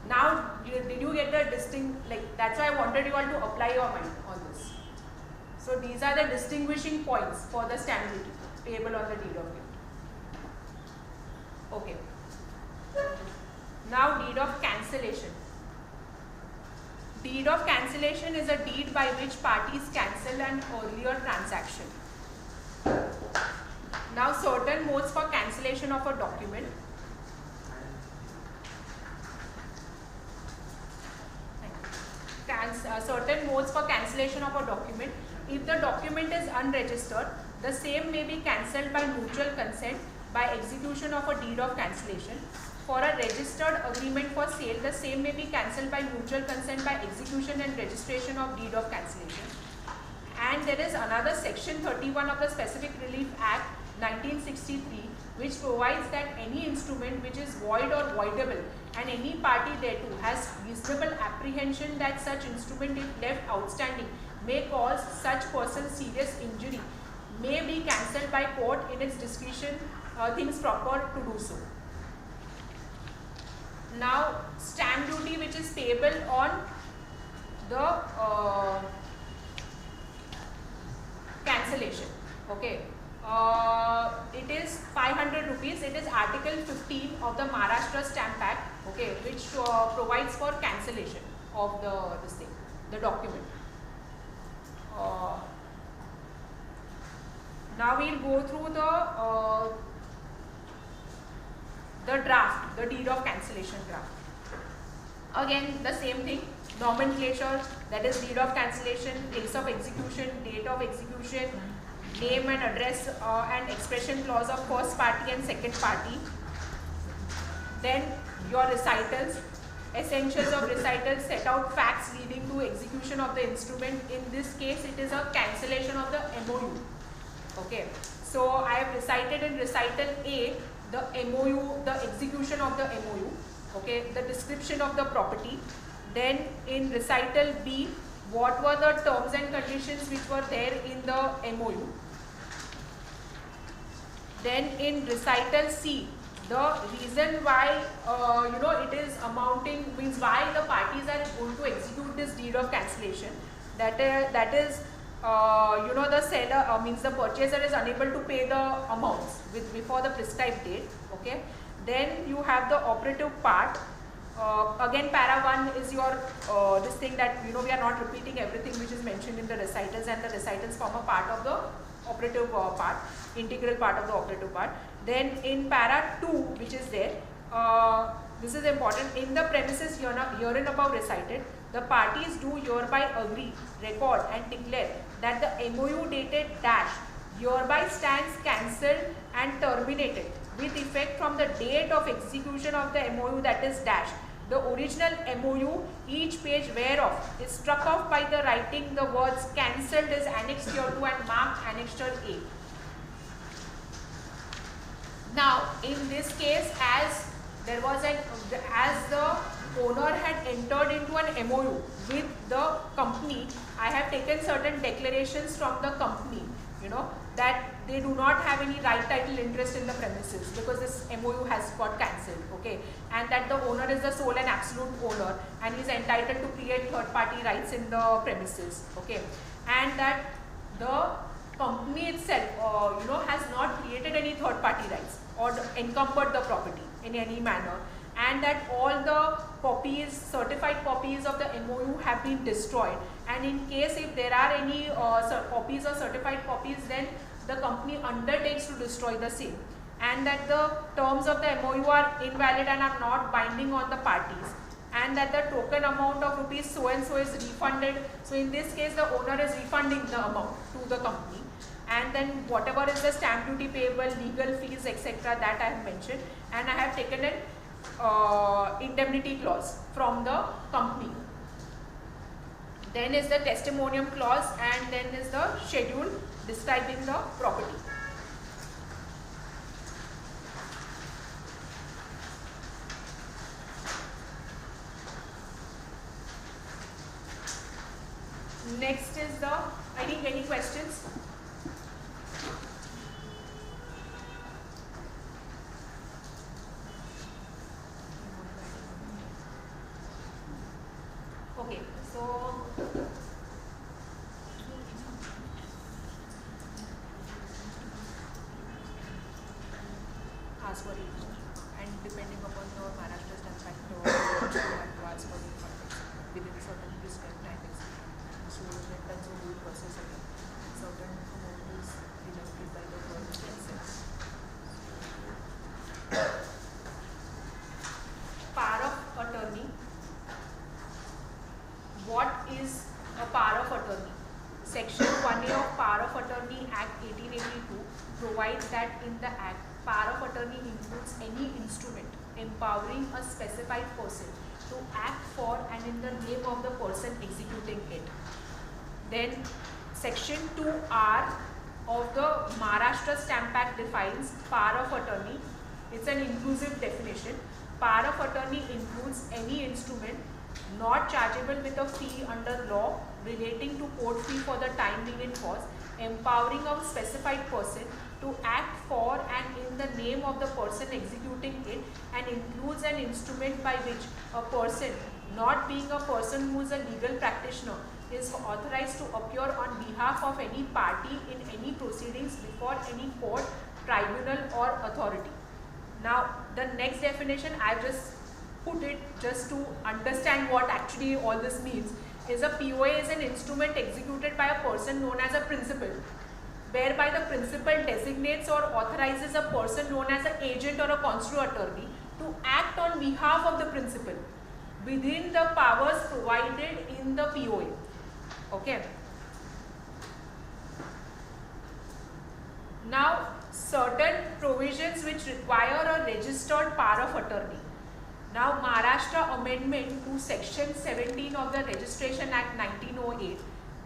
Now, did you get the distinct, like that's why I wanted you all to apply your mind on this. So these are the distinguishing points for the stamp duty payable on the deed of gift. Okay. Now deed of cancellation. Deed of cancellation is a deed by which parties cancel an earlier transaction. Now certain modes for cancellation of a document. Certain modes for cancellation of a document. If the document is unregistered, the same may be cancelled by mutual consent by execution of a deed of cancellation. For a registered agreement for sale, the same may be cancelled by mutual consent by execution and registration of deed of cancellation. And there is another section 31 of the Specific Relief Act 1963 which provides that any instrument which is void or voidable and any party thereto has reasonable apprehension that such instrument if left outstanding may cause such person serious injury may be cancelled by court in its discretion thinks proper to do so. Now stamp duty which is payable on the cancellation, okay. It is 500 rupees. It is Article 15 of the Maharashtra Stamp Act, okay, which provides for cancellation of the document. Now we'll go through the draft, the deed of cancellation draft. Again, the same thing, nomenclature, that is deed of cancellation, place of execution, date of execution, name and address and expression clause of first party and second party. Then your recitals, essentials of recitals set out facts leading to execution of the instrument. In this case, it is a cancellation of the MOU. Okay, so I have recited in recital A the MOU, the execution of the MOU. Okay, the description of the property. Then in recital B, what were the terms and conditions which were there in the MOU. Then in recital C, the reason why it is amounting, means why the parties are going to execute this deed of cancellation. That is the seller means the purchaser is unable to pay the amounts before the prescribed date. Okay. Then you have the operative part. Again, para 1 is your this thing that we are not repeating everything which is mentioned in the recitals, and the recitals form a part of the operative part, integral part of the operative part. Then in para 2, which is there, this is important. In the premises herein above recited, the parties do hereby agree, record and declare that the MOU dated dash hereby stands cancelled and terminated with effect from the date of execution of the MOU, that is dash. The original MOU, each page whereof is struck off by the writing the words cancelled is annexed hereto and marked annexure A. Now, in this case, as the owner had entered into an MOU with the company, I have taken certain declarations from the company, that they do not have any right title interest in the premises because this MOU has got cancelled, okay, and that the owner is the sole and absolute owner and is entitled to create third party rights in the premises, okay, and that the company itself has not created any third party rights or encumbered the property in any manner, and that all the copies, certified copies of the MOU have been destroyed, and in case if there are any copies or certified copies, then the company undertakes to destroy the same, and that the terms of the MOU are invalid and are not binding on the parties, and that the token amount of rupees so and so is refunded. So in this case, the owner is refunding the amount to the company, and then whatever is the stamp duty payable, legal fees, etc., that I have mentioned, and I have taken an indemnity clause from the company. Then is the testimonium clause, and then is the schedule describing the property. Next is the, any questions? Okay, so ask for refund, and depending upon the Maharashtra stamp factor, you have to ask for refund within certain prescribed time. So that that's a whole process again. Certain amount is deducted by the government themselves. Power of attorney. What is a power of attorney? Section 1A of Power of Attorney Act 1882 provides that in the Act, power of attorney includes any instrument empowering a specified person to act for and in the name of the person executing it. Then Section 2R of the Maharashtra Stamp Act defines power of attorney. It's an inclusive definition. Power of attorney includes any instrument not chargeable with a fee under law relating to court fee for the time being in force, empowering a specified person to act for and in the name of the person executing it, and includes an instrument by which a person, not being a person who is a legal practitioner, is authorized to appear on behalf of any party in any proceedings before any court, tribunal or authority. Now, the next definition I have just put it just to understand what actually all this means, is a POA is an instrument executed by a person known as a principal, whereby the principal designates or authorizes a person known as an agent or a consular attorney to act on behalf of the principal within the powers provided in the POA. Okay. Now, certain provisions which require a registered power of attorney. Now, Maharashtra amendment to section 17 of the Registration Act 1908,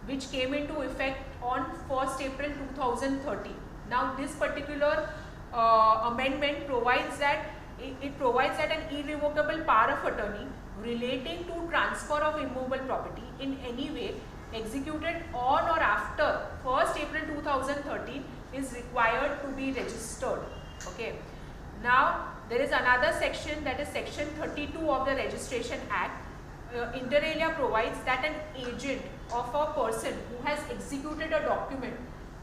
which came into effect on 1st April 2013. Now, this particular amendment provides that it provides that an irrevocable power of attorney relating to transfer of immovable property in any way executed on or after 1st April 2013 is required to be registered. Okay. Now, there is another section, that is section 32 of the Registration Act. Inter alia provides that an agent of a person who has executed a document,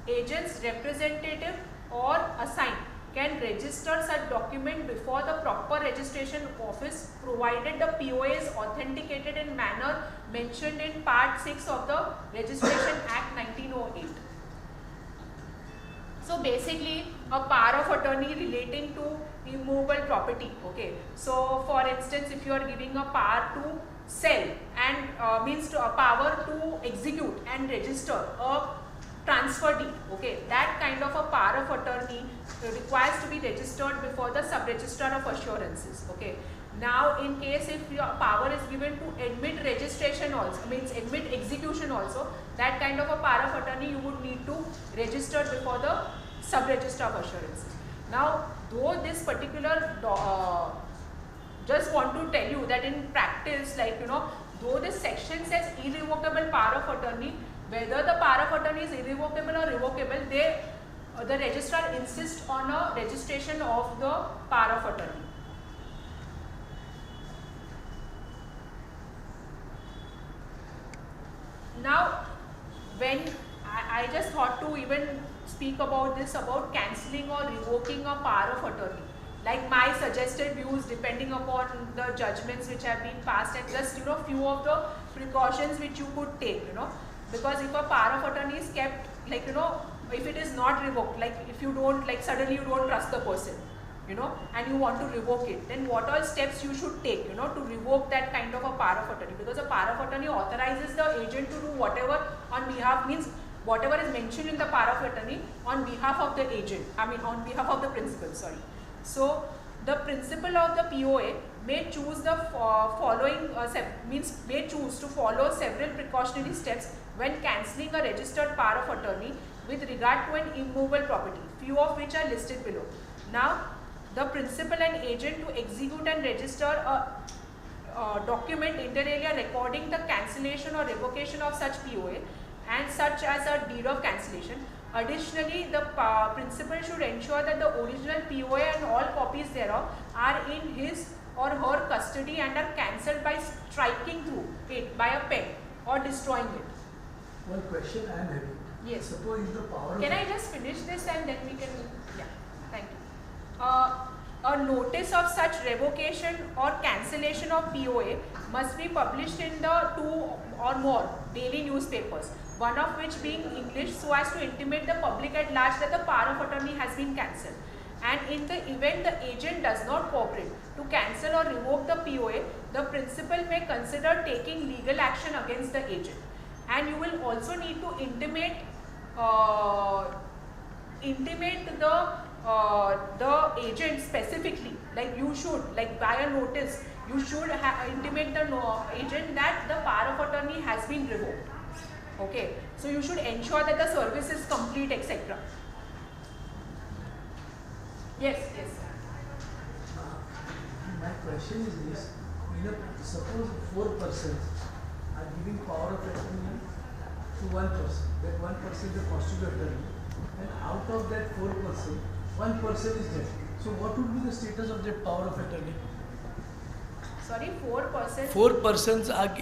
agent's representative or assigned can register such document before the proper registration office provided the POA is authenticated in manner mentioned in part 6 of the Registration Act 1908. So basically a power of attorney relating to immovable property. Okay. So for instance, if you are giving a power to sell and means to a power to execute and register a transfer deed, okay, that kind of a power of attorney requires to be registered before the sub-registrar of assurances. Okay. Now, in case if your power is given to admit registration also, means admit execution also, that kind of a power of attorney you would need to register before the sub-registrar of assurances. Now, though this particular, just want to tell you that in practice, like, though this section says irrevocable power of attorney, whether the power of attorney is irrevocable or revocable, the registrar insists on a registration of the power of attorney. Now, when I just thought to even speak about this, about cancelling or revoking a power of attorney, like my suggested views depending upon the judgments which have been passed, and just few of the precautions which you could take, because if a power of attorney is kept, like if it is not revoked, like if you don't, like suddenly you don't trust the person, and you want to revoke it, then what all steps you should take, to revoke that kind of a power of attorney, because a power of attorney authorizes the agent to do whatever on behalf, means whatever is mentioned in the power of attorney on behalf of the agent, on behalf of the principal, sorry. So, the principal of the POA may choose the may choose to follow several precautionary steps when cancelling a registered power of attorney with regard to an immovable property, few of which are listed below. Now, the principal and agent to execute and register a document inter alia recording the cancellation or revocation of such POA and such as a deed of cancellation. Additionally, the principal should ensure that the original POA and all copies thereof are in his or her custody and are cancelled by striking through it by a pen or destroying it. One question I am having. Yes. Suppose the power. Can I just finish this and then we can? Yeah. Thank you. A notice of such revocation or cancellation of POA must be published in the 2 or more daily newspapers, one of which being English, so as to intimate the public at large that the power of attorney has been cancelled. And in the event the agent does not cooperate to cancel or revoke the POA, the principal may consider taking legal action against the agent. And you will also need to intimate the agent specifically, like you should, like by a notice, you should intimate the agent that the power of attorney has been revoked. Okay, so you should ensure that the service is complete, etc. Yes, yes. My question is this: suppose 4 persons are giving power of attorney to one person. That one person is the constitutional attorney, and out of that 4 persons, 1 person is dead. So, what would be the status of that power of attorney? Sorry, 4 persons. 4 persons are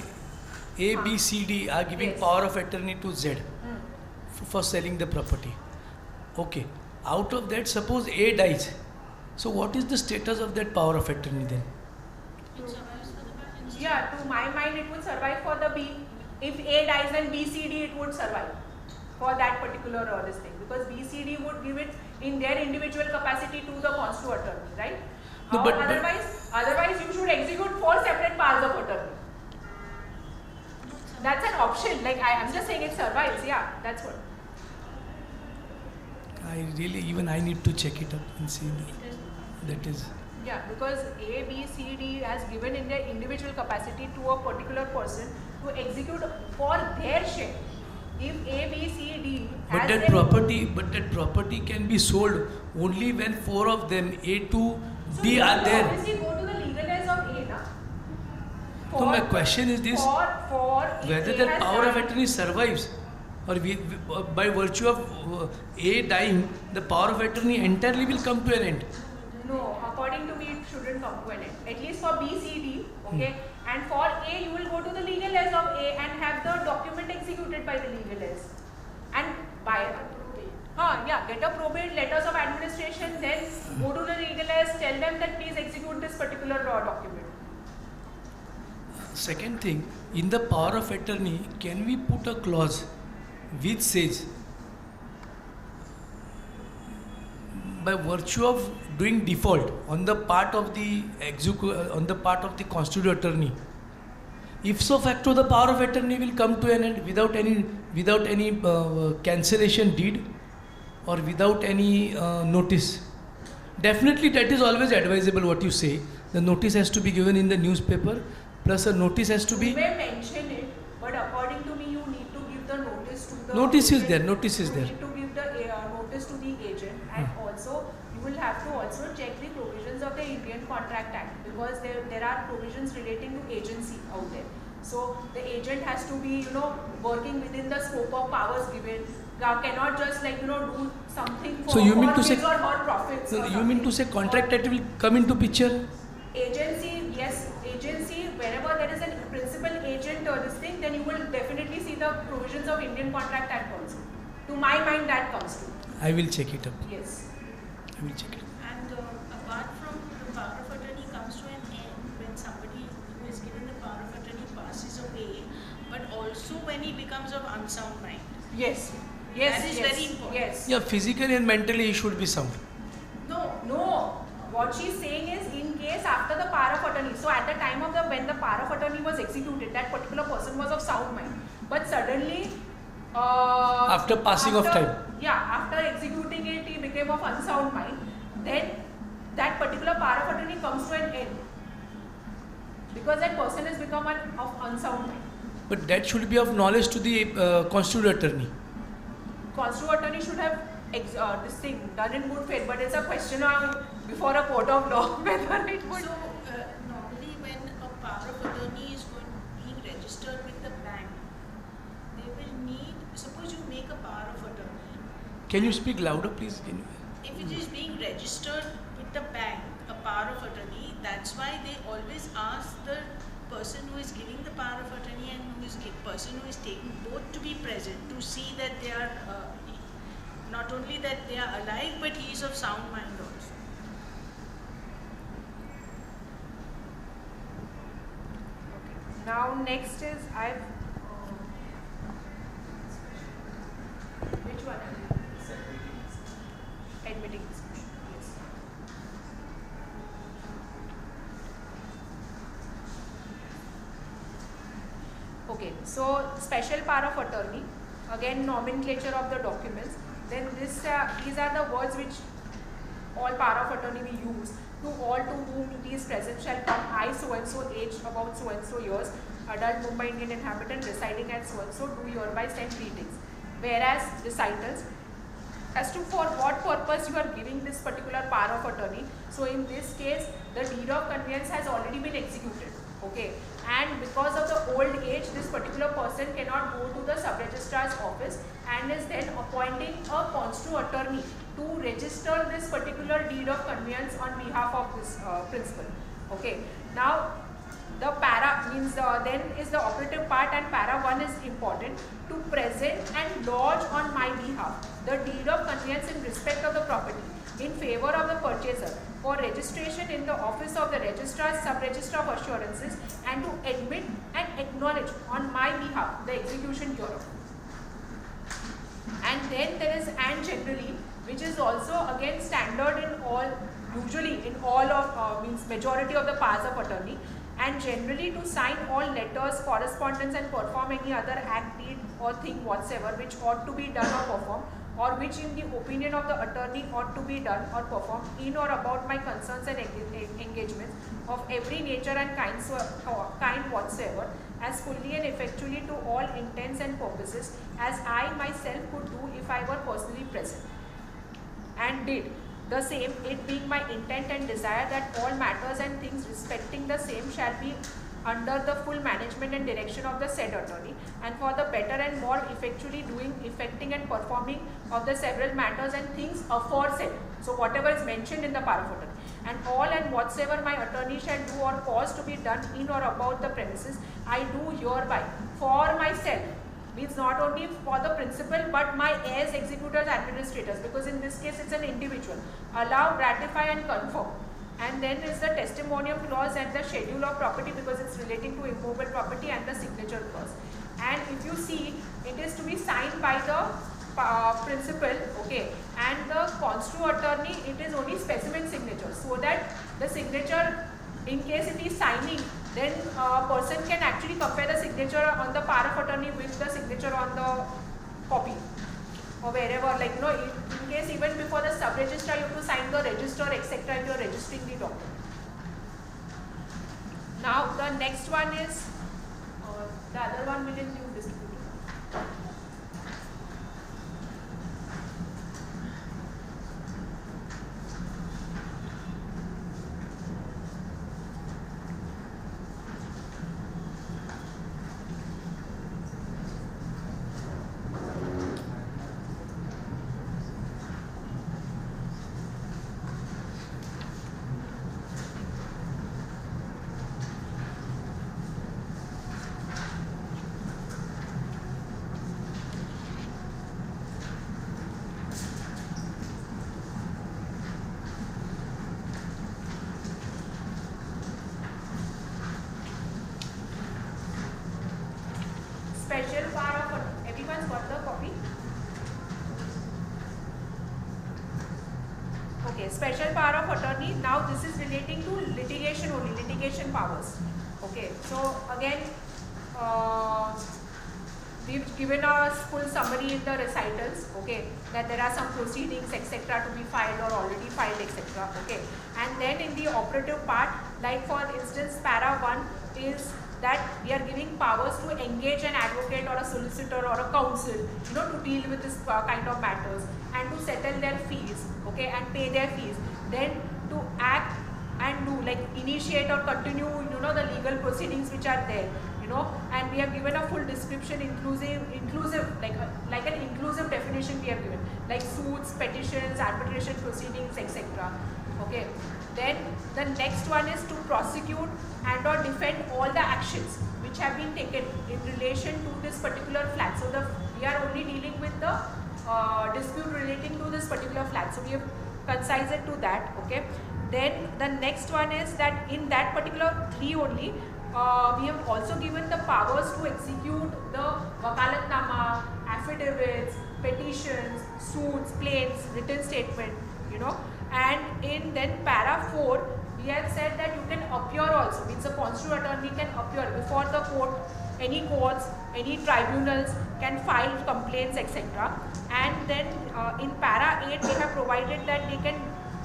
A, B, C, D are giving power of attorney to Z for selling the property. Okay. Out of that, suppose A dies. So, what is the status of that power of attorney then? Yeah, to my mind, it would survive for the B. If A dies, then B, C, D, it would survive for that particular this thing, because B, C, D would give it in their individual capacity to the constitutional attorney, right? No, but- otherwise you should execute 4 separate powers of attorney. That's an option. Like I'm just saying it survives. Yeah, that's what. I need to check it up and see that is. Yeah, because A, B, C, D has given in their individual capacity to a particular person to execute for their share. If A, B, C, D But has that property can be sold only when 4 of them, A to D, are there. Obviously, go to the legal heirs of A, na? So my question is this: if whether A that has power of done- attorney survives, or by virtue of A dying, the power of attorney entirely will come to an end. No, according to me, it shouldn't come to an end. At least for B, C, D, okay. And for A, you will go to the legal heirs of A and have the document executed by the legal heirs. And by get a probate, letters of administration, then go to the legal heirs, tell them that please execute this particular document. Second thing, in the power of attorney, can we put a clause which says, by virtue of doing default on the part of the constituted attorney, ipso facto the power of attorney will come to an end without any cancellation deed or without any notice. Definitely that is always advisable what you say. The notice has to be given in the newspaper, plus a notice has to be. You may mention it, but according to me, you need to give the notice to the. Notice is there. Notice is there. You need to give the notice to the agent, and also you will have to also check the provisions of the Indian Contract Act, because there are provisions relating to agency out there. So the agent has to be working within the scope of powers given. Cannot just do something for So you mean to say his or her profits. you mean to say contract act will come into picture? Agency, yes, agency, wherever there is a principal agent or this thing, then you will definitely see the provisions of Indian Contract Act also. To my mind, that comes to. I will check it up. Yes. I will check it up. And apart from the power of attorney comes to an end when somebody who is given the power of attorney passes away, but also when he becomes of unsound mind. Yes. Yes. That is yes, very important. Yes. Yeah, physically and mentally he should be sound. No. What she's saying is, in case after the power of attorney, so at the time of when the power of attorney was executed, that particular person was of sound mind. But suddenly, After passing of time. Yeah, after executing it, he became of unsound mind. Then that particular power of attorney comes to an end, because that person has become of unsound mind. But that should be of knowledge to the constituted attorney. Constituted attorney should have this thing done in good faith, but it's a question of before a court of law whether it would. So normally when a power of attorney is being registered with the bank, they will need, suppose you make a power of attorney. Can you speak louder, please? If it is being registered with the bank, a power of attorney, that's why they always ask the person who is giving the power of attorney and person who is taking both to be present to see that they are not only that they are alive, but he is of sound mind also. Now next is which one? Admitting discussion. Yes. Okay, so special power of attorney, again nomenclature of the documents. Then these are the words which all power of attorney we use. To all to whom it is present shall come, I so and so, age about so and so years, adult Mumbai Indian inhabitant residing at so and so, do hereby send greetings. Whereas recitals, as to for what purpose you are giving this particular power of attorney. So in this case, the deed of conveyance has already been executed. Okay, and because of the old age, this particular person cannot go to the sub-registrar's office and is then appointing a constituted attorney to register this particular deed of conveyance on behalf of this principal. Okay, now the para means then is the operative part, and para 1 is important: to present and lodge on my behalf the deed of conveyance in respect of the property in favor of the purchaser for registration in the office of the registrar, sub-registrar of assurances, and to admit and acknowledge on my behalf the execution hereof. And then there is and generally, which is also again standard in all usually in all of, means majority of the powers of attorney, and generally to sign all letters, correspondence and perform any other act, deed or thing whatsoever which ought to be done or performed, or which in the opinion of the attorney ought to be done or performed in or about my concerns and engagements of every nature and kind whatsoever, as fully and effectually to all intents and purposes as I myself could do if I were personally present, and did the same, it being my intent and desire that all matters and things respecting the same shall be under the full management and direction of the said attorney, and for the better and more effectually doing, effecting and performing of the several matters and things aforesaid. So whatever is mentioned in the power of attorney, and all and whatsoever my attorney shall do or cause to be done in or about the premises, I do hereby for myself, means not only for the principal but my heirs, executors, administrators, because in this case it's an individual, allow, ratify and confirm. And then is the testimonial clause and the schedule of property, because it's relating to immovable property, and the signature clause. And if you see, it is to be signed by the principal, okay, and the construe attorney, it is only specimen signature, so that the signature, in case if he is signing, then a person can actually compare the signature on the power of attorney with the signature on the copy, or wherever, like, you know, in case even before the sub-registrar you have to sign the register, etc., if you are registering the document. Now the next one is, the other one will include distributing. Special power of, everyone's got the copy? Okay, special power of attorney. Now this is relating to litigation only, litigation powers. Okay, so again, we've given a full summary in the recitals, okay, that there are some proceedings, etc., to be filed or already filed, etc., okay. And then in the operative part, like for instance, para 1 is that we are giving powers to engage an advocate or a solicitor or a counsel, you know, to deal with this kind of matters, and to settle their fees, okay, and pay their fees. Then to act and do, like, initiate or continue, you know, the legal proceedings which are there, you know, and we have given a full description, inclusive, like an inclusive definition we have given, like suits, petitions, arbitration proceedings, etc. Okay. Then the next one is to prosecute and or defend all the actions which have been taken in relation to this particular flat. So we are only dealing with the dispute relating to this particular flat. So we have concised it to that. Okay. Then the next one is that in that particular 3 only, we have also given the powers to execute the wakalatnama, affidavits, petitions, suits, claims, written statement, you know. And in then para 4, we have said that you can appear also, means a constitutional attorney can appear before the court, any courts, any tribunals can file complaints, etc. And then in para 8, we have provided that they can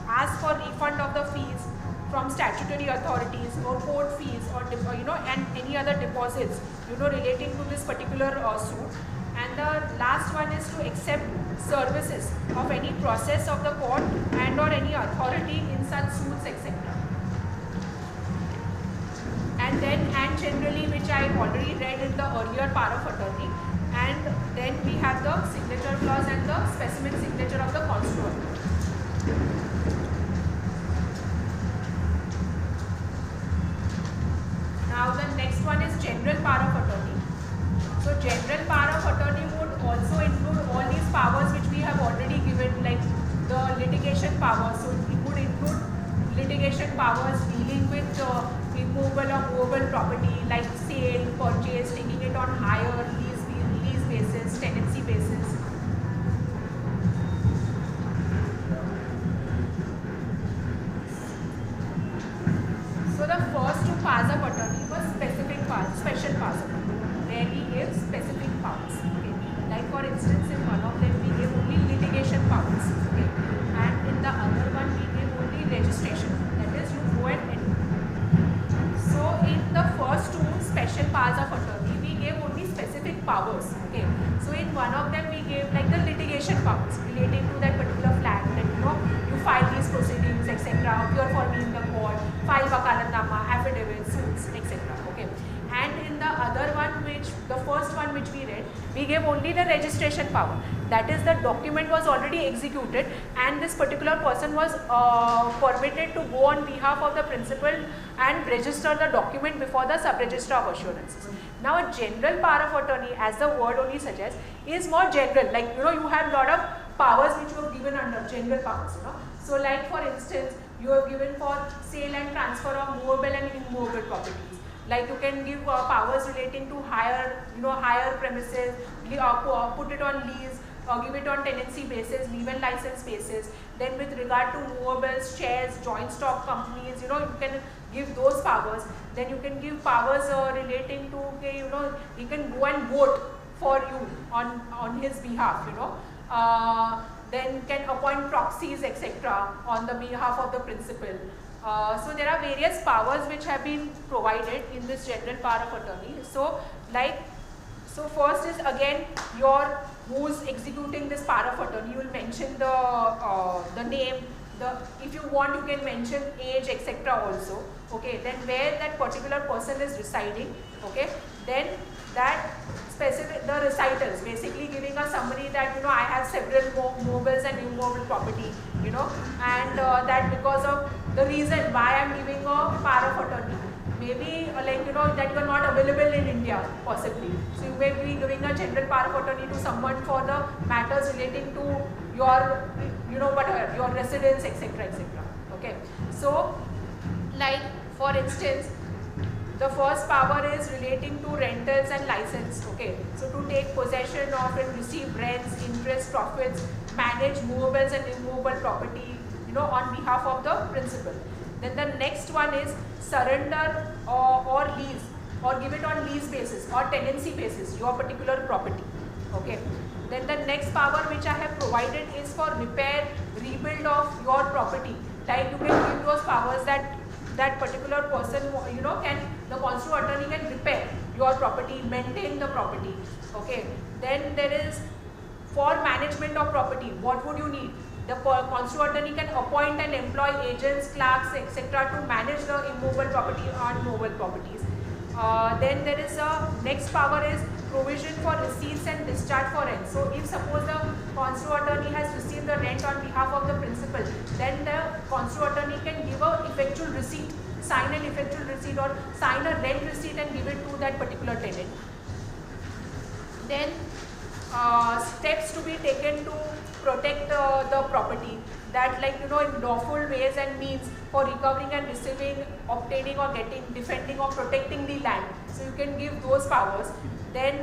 ask for refund of the fees from statutory authorities or court fees or, you know, and any other deposits, you know, relating to this particular suit. And the last one is to accept services of any process of the court and or any authority in such suits, etc. And then, and generally, which I have already read in the earlier power of attorney, and then we have the signature clause and the specimen signature of the constituent. Now the next one is general power of attorney. So general power of attorney would also include all these powers which we have already given, like the litigation powers. So it would include litigation powers dealing with immovable or movable property, like sale, purchase, taking it on hire, lease basis, tenancy basis. powers relating to that particular flat, that you file these proceedings, etc., appear for me in the court, file wakalatnama, affidavits, suits, etc. Okay. And in the other one, the first one which we read, we gave only the registration power. That is, the document was already executed and this particular person was permitted to go on behalf of the principal and register the document before the sub-registrar of assurances. Now a general power of attorney, as the word only suggests, is more general. Like, you have lot of powers which you have given under general powers, So like for instance, you have given for sale and transfer of movable and immovable properties. Like you can give powers relating to hire premises, put it on lease, give it on tenancy basis, leave and license basis. Then with regard to movables, shares, joint stock companies, you can give those powers. Then you can give powers relating to, he can go and vote for you on his behalf, then can appoint proxies, etc. on the behalf of the principal. So there are various powers which have been provided in this general power of attorney. So first is again who's executing this power of attorney. You will mention the name, if you want you can mention age, etc. also. Okay, then where that particular person is residing. Okay, then that specific, the recitals, basically giving a summary that I have several movables and immovable property, and that because of the reason why I am giving a power of attorney, maybe that you are not available in India possibly, so you may be giving a general power of attorney to someone for the matters relating to your whatever, your residence, etc., etc. Okay, so like for instance, the first power is relating to rentals and license. Okay, so to take possession of and receive rents, interest, profits, manage movables and immovable property, on behalf of the principal. Then the next one is surrender or lease, or give it on lease basis or tenancy basis, your particular property. Okay. Then the next power which I have provided is for repair, rebuild of your property. Like you can give those powers that particular person, the consular attorney can repair your property, maintain the property. Okay. Then there is for management of property, what would you need? The consular attorney can appoint and employ agents, clerks, etc. to manage the immovable property or movable properties. Then there is a next power is provision for receipts and discharge for rent. So if suppose the consular attorney has received the rent on behalf of the principal, then the consular attorney can give a effectual receipt, sign an effectual receipt or sign a rent receipt and give it to that particular tenant. Then steps to be taken to protect the property, that in lawful ways and means for recovering and receiving, obtaining or getting, defending or protecting the land. So you can give those powers. Then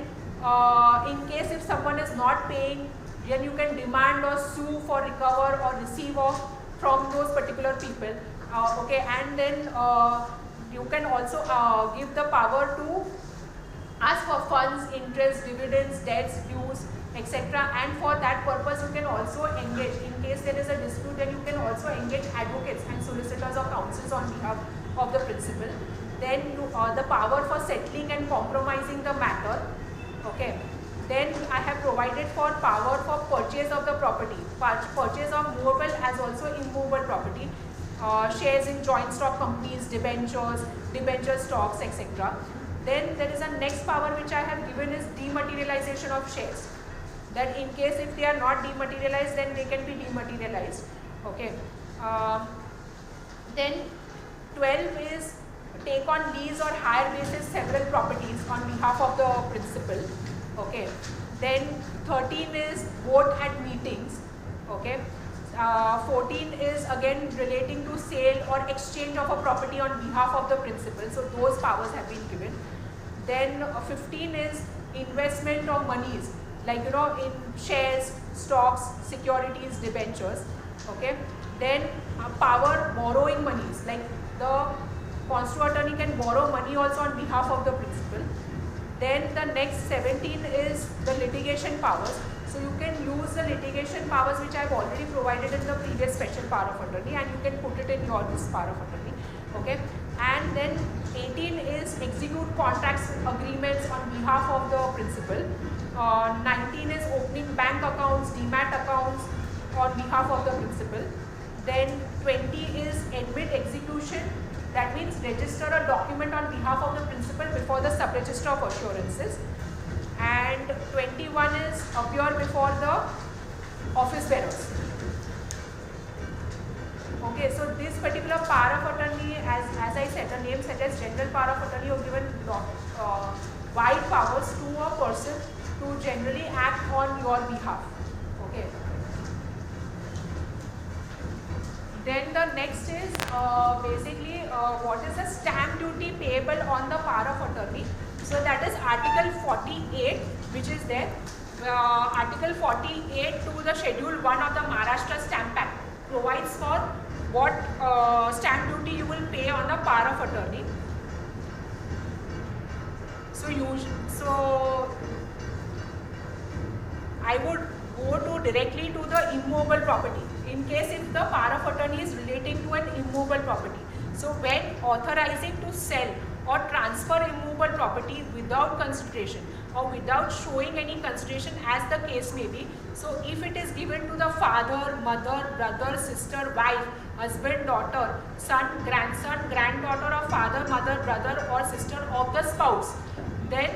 in case if someone is not paying, then you can demand or sue for recover or receive from those particular people. Okay, and then you can also give the power to ask for funds, interest, dividends, debts, dues, etc. And for that purpose you can also engage, in case there is a dispute, then you can also engage advocates and solicitors or counsels on behalf of the principal. Then the power for settling and compromising the matter. Okay. Then I have provided for power for purchase of the property, purchase of movable as also immovable property, shares in joint stock companies, debenture stocks, etc. Then there is a next power which I have given is dematerialization of shares. That in case if they are not dematerialized, then they can be dematerialized. Okay. Then 12 is take on lease or hire basis several properties on behalf of the principal. Okay. Then 13 is vote at meetings. Okay. 14 is again relating to sale or exchange of a property on behalf of the principal. So those powers have been given. Then 15 is investment of monies, like in shares, stocks, securities, debentures. Okay. Then power borrowing monies, like the consular attorney can borrow money also on behalf of the principal. Then the next 17 is the litigation powers. So you can use the litigation powers which I have already provided in the previous special power of attorney, and you can put it in your this power of attorney. Okay. And then 18 is execute contracts, agreements on behalf of the principal. 19 is opening bank accounts, demat accounts on behalf of the principal. Then 20 is admit execution, that means register a document on behalf of the principal before the sub-register of assurances. And 21 is appear before the office bearers. Okay, so this particular power of attorney, as I said, the name suggests general power of attorney are given wide powers to a person to generally act on your behalf. Okay. Then the next is basically what is the stamp duty payable on the power of attorney. So that is Article 48, which is there. Article 48 to the Schedule 1 of the Maharashtra Stamp Act provides for what stamp duty you will pay on the power of attorney. So I would go directly to the immovable property in case if the power of attorney is relating to an immovable property. So when authorizing to sell or transfer immovable property without consideration or without showing any consideration as the case may be, so if it is given to the father, mother, brother, sister, wife, husband, daughter, son, grandson, granddaughter of father, mother, brother or sister of the spouse, then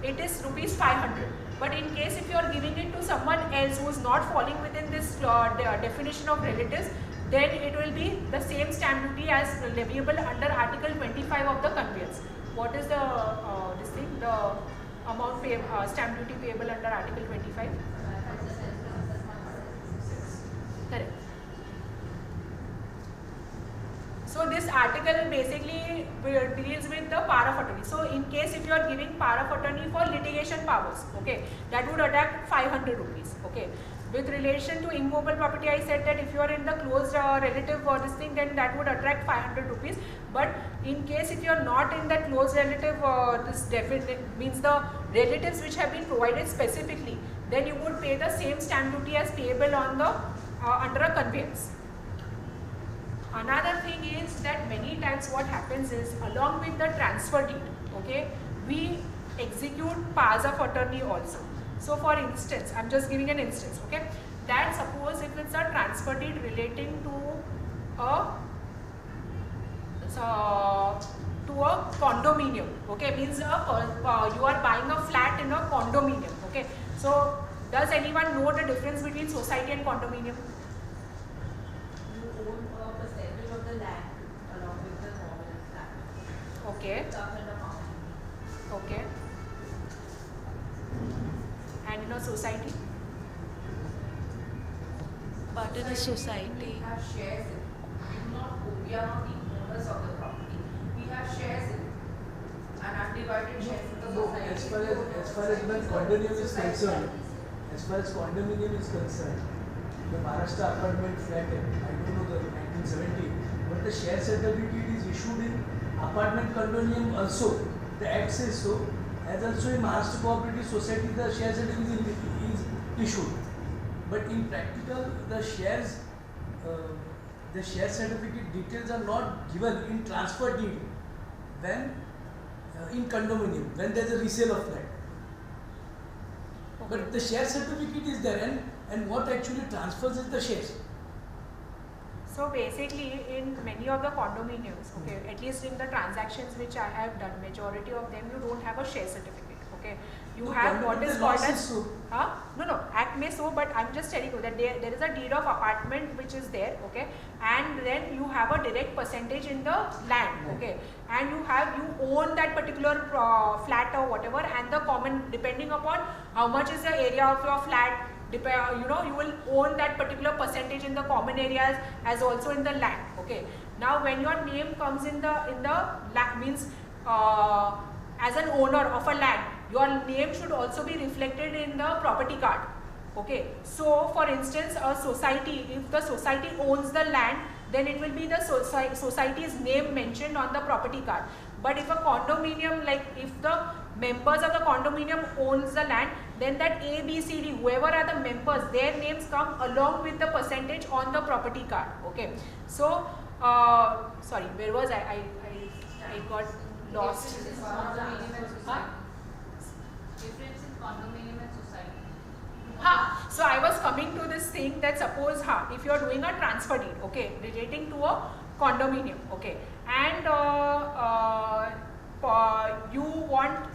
it is rupees 500. But in case if you are giving it to someone else who is not falling within this definition of relatives, then it will be the same stamp duty as leviable under Article 25 of the conveyance. What is the the amount stamp duty payable under Article 25? Correct. So this article basically deals with the power of attorney. So in case if you are giving power of attorney for litigation powers, okay, that would attract 500 rupees. Okay. With relation to immovable property, I said that if you are in the close relative or this thing, then that would attract 500 rupees. But in case if you are not in that close relative, this definitely means the relatives which have been provided specifically, then you would pay the same stamp duty as payable on the under a conveyance. Another thing is that many times what happens is along with the transfer deed, okay, we execute powers of attorney also. So for instance, I am just giving an instance, okay, that suppose if it's a transfer deed relating to a condominium, okay, means you are buying a flat in a condominium, okay. So does anyone know the difference between society and condominium? You own a percentage of the land along with the normal flat. Okay. Okay. And in a society? But in a society, We have shares in it. We are not the owners of the property. We have shares in it. And undivided shares in the No, society. as far as the condominium is concerned, as far as condominium is concerned, the Maharashtra Apartment Flat Act, I don't know the 1970, but the share certificate is issued in apartment condominium also. The Act says so. As also in Maharashtra Cooperative Society, the share certificate is issued. But in practical, the share certificate details are not given in transfer deed when in condominium, when there is a resale of flat. But the share certificate is there, and what actually transfers is the shares. So basically in many of the condominiums, okay, at least in the transactions which I have done, majority of them you don't have a share certificate, okay. You have what is called as, no, Act may so, but I'm just telling you that there is a deed of apartment which is there, okay, and then you have a direct percentage in the land, okay, and you own that particular flat or whatever, and the common, depending upon how much is the area of your flat, you will own that particular percentage in the common areas as also in the land, okay. Now when your name comes in the land, means as an owner of a land, your name should also be reflected in the property card, okay. So for instance, a society, if the society owns the land, then it will be the society's name mentioned on the property card. But if a condominium, like if the members of the condominium owns the land, then that A, B, C, D, whoever are the members, their names come along with the percentage on the property card, okay. So, sorry, where was I got lost. Difference in condominium and society. So I was coming to this thing that suppose if you are doing a transfer deed, okay, relating to a condominium, okay, and you want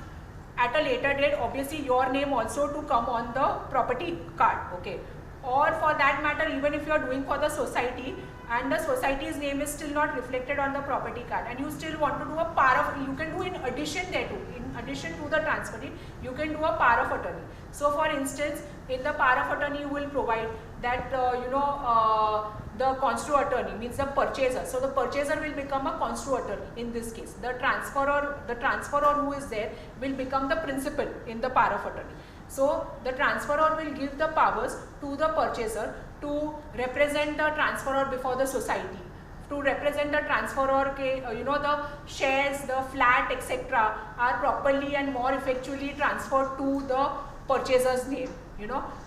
at a later date obviously your name also to come on the property card, okay, or for that matter even if you are doing for the society and the society's name is still not reflected on the property card and you still want to do a power of, you can do in addition there too, in addition to the transfer deed, you can do a power of attorney. So for instance, in the power of attorney you will provide that the constituent attorney means the purchaser. So the purchaser will become a constituent attorney in this case. The transferor who is there will become the principal in the power of attorney. So the transferor will give the powers to the purchaser to represent the transferor before the society, to represent the transferor, the shares, the flat, etc. are properly and more effectually transferred to the purchaser's name.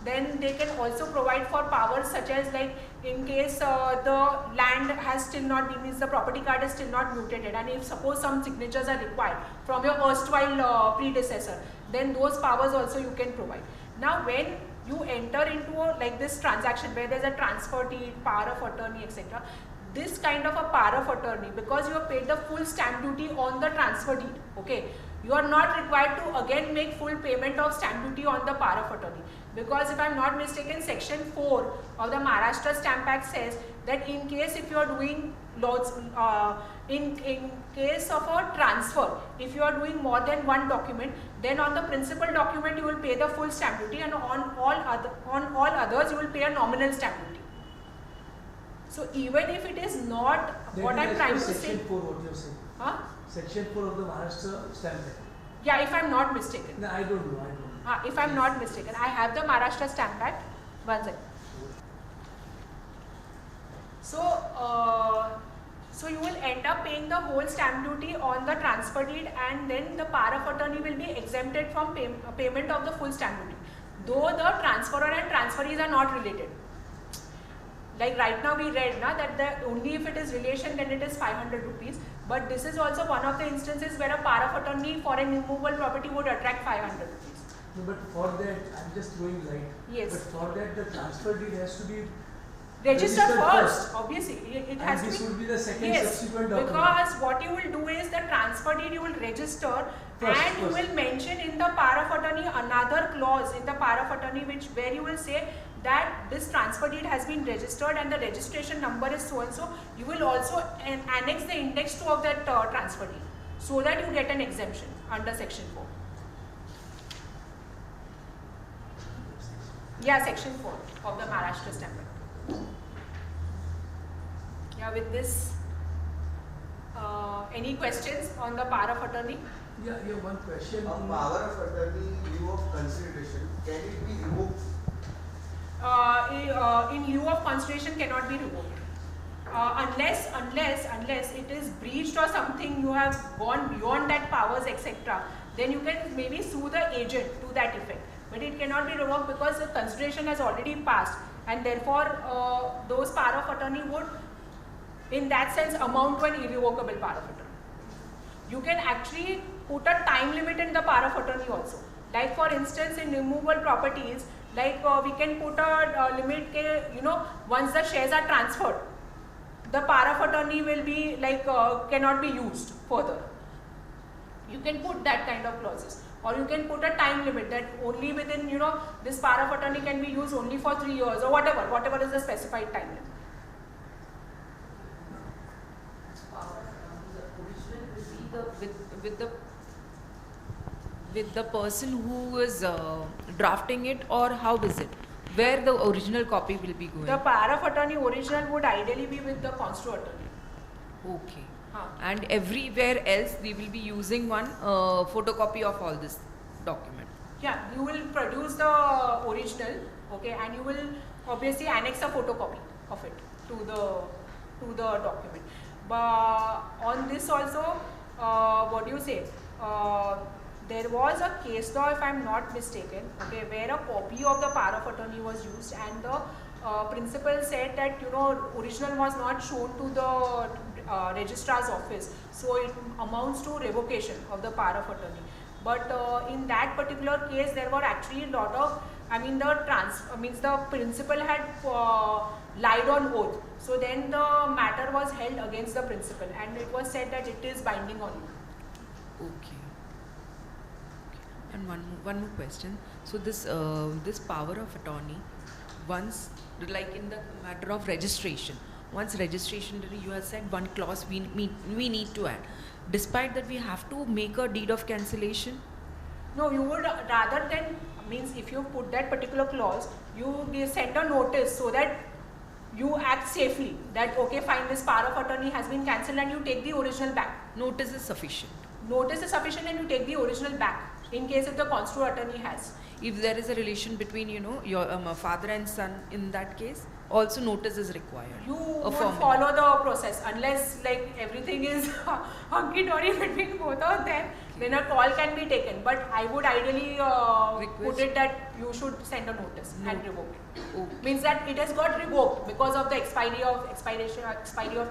Then they can also provide for powers such as like in case the land has still not been, means the property card is still not mutated, and if suppose some signatures are required from your erstwhile predecessor, then those powers also you can provide. Now when you enter into like this transaction where there is a transfer deed, power of attorney, etc., this kind of a power of attorney, because you have paid the full stamp duty on the transfer deed, okay, you are not required to again make full payment of stamp duty on the power of attorney, because if I am not mistaken, section 4 of the Maharashtra Stamp Act says that in case if you are doing lots, in case of a transfer, if you are doing more than one document, then on the principal document you will pay the full stamp duty, and on all others you will pay a nominal stamp duty. So even if it is not what I am trying to say. Section 4 what you are saying? Section 4 of the Maharashtra Stamp Act. Yeah, if I am not mistaken. No, I don't know. If I am not mistaken, I have the Maharashtra Stamp Act. One second. So you will end up paying the whole stamp duty on the transfer deed, and then the power of attorney will be exempted from payment of the full stamp duty, though the transferor and transferees are not related. Like right now we read that only if it is relation then it is 500 rupees, but this is also one of the instances where a power of attorney for an immovable property would attract 500 rupees. No, but for that, I am just throwing light. Yes. But for that, the transfer deed has to be registered first. Obviously, it has and to this be. would be the second Yes, subsequent document. because what you will do is the transfer deed you will register and you will mention in the power of attorney another clause in the power of attorney where you will say that this transfer deed has been registered and the registration number is so and so. You will also annex the index 2 of that transfer deed so that you get an exemption under section 4. Yeah, section 4 of the Maharashtra Stamp Act. Yeah, with this, any questions on the power of attorney? Yeah, one question. A power of attorney in lieu of consideration, can it be revoked? In lieu of consideration cannot be revoked. Unless it is breached or something, you have gone beyond that powers, etc. Then you can maybe sue the agent to that effect. But it cannot be revoked because the consideration has already passed, and therefore those power of attorney would, in that sense, amount to an irrevocable power of attorney. You can actually put a time limit in the power of attorney also. Like for instance, in immovable properties, like we can put a limit, once the shares are transferred, the power of attorney will be like cannot be used further. You can put that kind of clauses. Or you can put a time limit that only within, this power of attorney can be used only for 3 years or whatever is the specified time limit. With the person who is drafting it, or how is it? Where the original copy will be going? The power of attorney original would ideally be with the constituent attorney. Okay. And everywhere else we will be using one photocopy of all this document. Yeah, you will produce the original, okay, and you will obviously annex a photocopy of it to the document. But on this also, what do you say? There was a case law, if I am not mistaken, okay, where a copy of the power of attorney was used, and the principal said that original was not shown to the registrar's office, so it amounts to revocation of the power of attorney. But in that particular case, there were actually a lot of, the principal had lied on oath. So then the matter was held against the principal, and it was said that it is binding on you. Okay. And one more question. So this power of attorney, once, like in the matter of registration, once registration, you have said one clause we need to add. Despite that, we have to make a deed of cancellation. No, you would rather than, if you put that particular clause, you send a notice so that you act safely. That okay, fine, this power of attorney has been cancelled, and you take the original back. Notice is sufficient. Notice is sufficient, and you take the original back. In case if the constituted attorney has. If there is a relation between, your father and son, in that case, also notice is required. You would follow the process unless like everything is hunky-dory between both of them. Then a call can be taken. But I would ideally put it that you should send a notice and revoke it. Okay. Means that it has got revoked because of the expiry of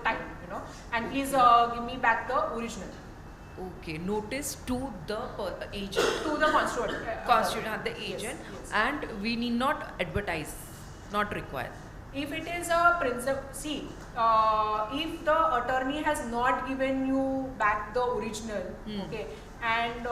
time. And please give me back the original. Okay, notice to the agent. To the constituent. The agent, yes. And we need not advertise, not required. If it is a principal, if the attorney has not given you back the original, okay, and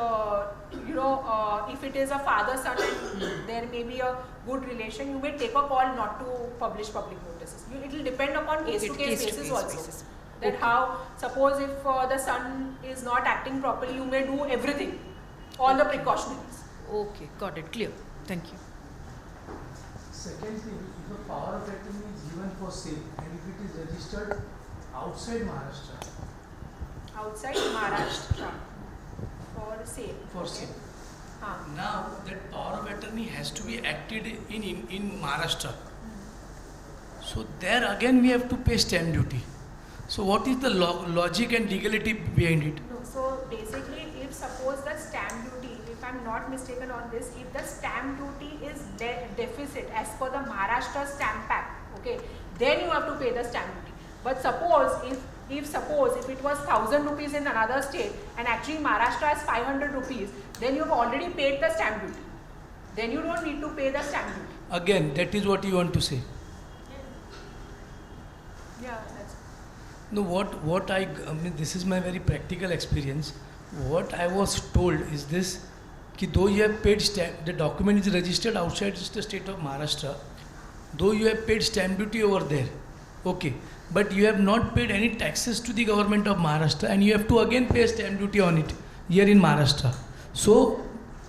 if it is a father-son and there may be a good relation, you may take a call not to publish public notices. It will depend upon case-to-case basis also. That how, suppose if the son is not acting properly, you may do everything, all the precautionaries. Okay, got it, clear. Thank you. Second thing, if a power of attorney is given for sale and if it is registered outside Maharashtra. Outside Maharashtra for sale. For sale. Now that power of attorney has to be acted in Maharashtra. So there again we have to pay stamp duty. So what is the logic and legality behind it? No, so basically, if suppose the stamp duty, if I'm not mistaken on this, if the stamp duty is deficit as per the Maharashtra Stamp Act, okay, then you have to pay the stamp duty. But suppose if it was 1,000 rupees in another state and actually Maharashtra has 500 rupees, then you have already paid the stamp duty. Then you don't need to pay the stamp duty. Again, that is what you want to say. Yeah, that's. No, this is my very practical experience. What I was told is this, that though you have paid the document is registered outside the state of Maharashtra, though you have paid stamp duty over there, okay, but you have not paid any taxes to the government of Maharashtra and you have to again pay stamp duty on it here in Maharashtra. So,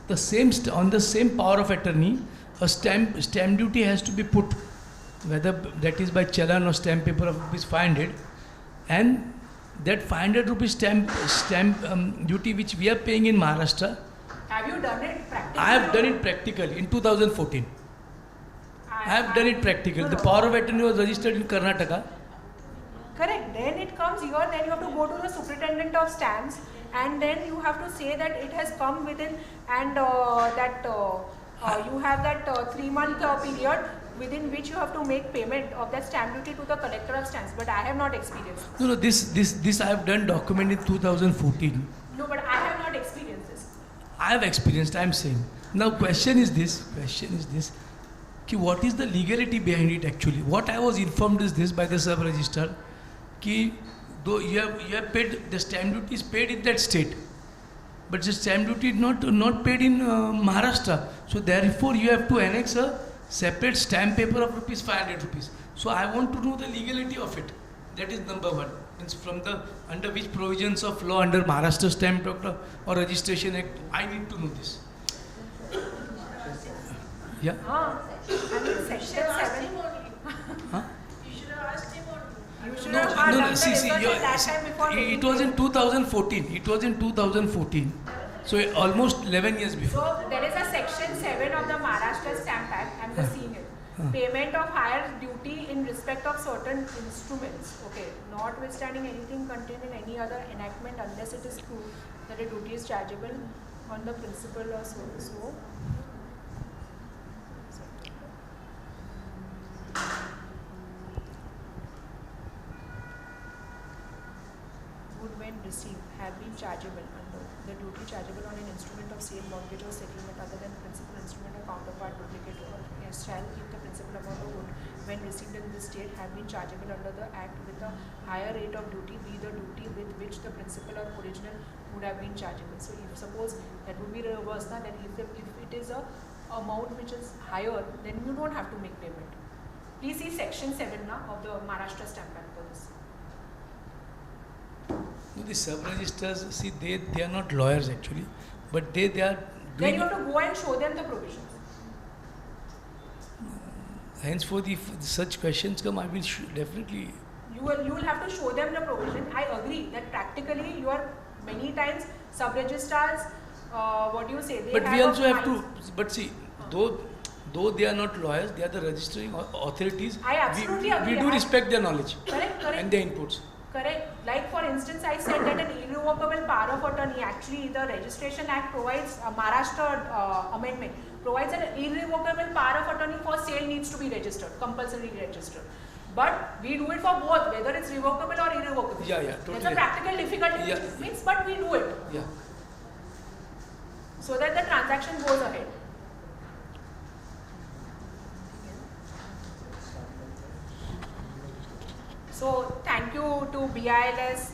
on the same power of attorney, a stamp duty has to be put, whether that is by challan or stamp paper of rupees 500. And that 500 rupees stamp duty which we are paying in Maharashtra. Have you done it practically? I have done it practically in 2014. I have done it practically. The power of attorney was registered in Karnataka. Correct. Then it comes here, then you have to go to the superintendent of stamps and then you have to say that it has come within and you have that 3-month period within which you have to make payment of that stamp duty to the collector of stamps, but I have not experienced this. No, this I have done document in 2014. No, but I have not experienced this. I have experienced, I am saying. Now question is this, what is the legality behind it actually? What I was informed is this by the sub-registrar, though you have paid, the stamp duty is paid in that state, but the stamp duty is not paid in Maharashtra. So therefore you have to annex a separate stamp paper of rupees 500 rupees. So I want to know the legality of it. That is number one. Means from the under which provisions of law under Maharashtra Stamp Act or Registration Act, I need to know this. Yeah. Section 7. Huh? You should have asked him only. You should No, have no, done see, that time before it was in 2014. It was in 2014. So almost 11 years before. So there is a section 7 of the Maharashtra Stamp Act. I am just seeing it. Payment of higher duty in respect of certain instruments. Okay, notwithstanding anything contained in any other enactment unless it is proved that a duty is chargeable on the principal or so. Would when when received have been chargeable under the duty chargeable on an instrument of sale, mortgage or settlement other than principal instrument or counterpart duplicate or shall keep the principal amount of wood when received in this state have been chargeable under the act with a higher rate of duty be the duty with which the principal or original would have been chargeable. So if suppose that would be reversed now, that if it is a amount which is higher, then you don't have to make payment. Please see section 7 now of the Maharashtra Stamp Act for this. No, the sub-registers, see, they are not lawyers actually, but they are Then doing. you have to go and show them the provisions. Henceforth, if such questions come, I will definitely. You will have to show them the provision. I agree that practically you are many times sub-registrars, what do you say? They But have we also have mind. to. But see, though they are not lawyers, they are the registering authorities. I absolutely agree. We do respect their knowledge Correct. and their inputs. Correct. Like for instance, I said that an irrevocable power of attorney, actually the Registration Act provides, Maharashtra amendment provides an irrevocable power of attorney for sale needs to be registered, compulsory registered. But we do it for both, whether it's revocable or irrevocable. Yeah, totally. There's a practical difficulty which means, but we do it. Yeah. So that the transaction goes ahead. So thank you to BILS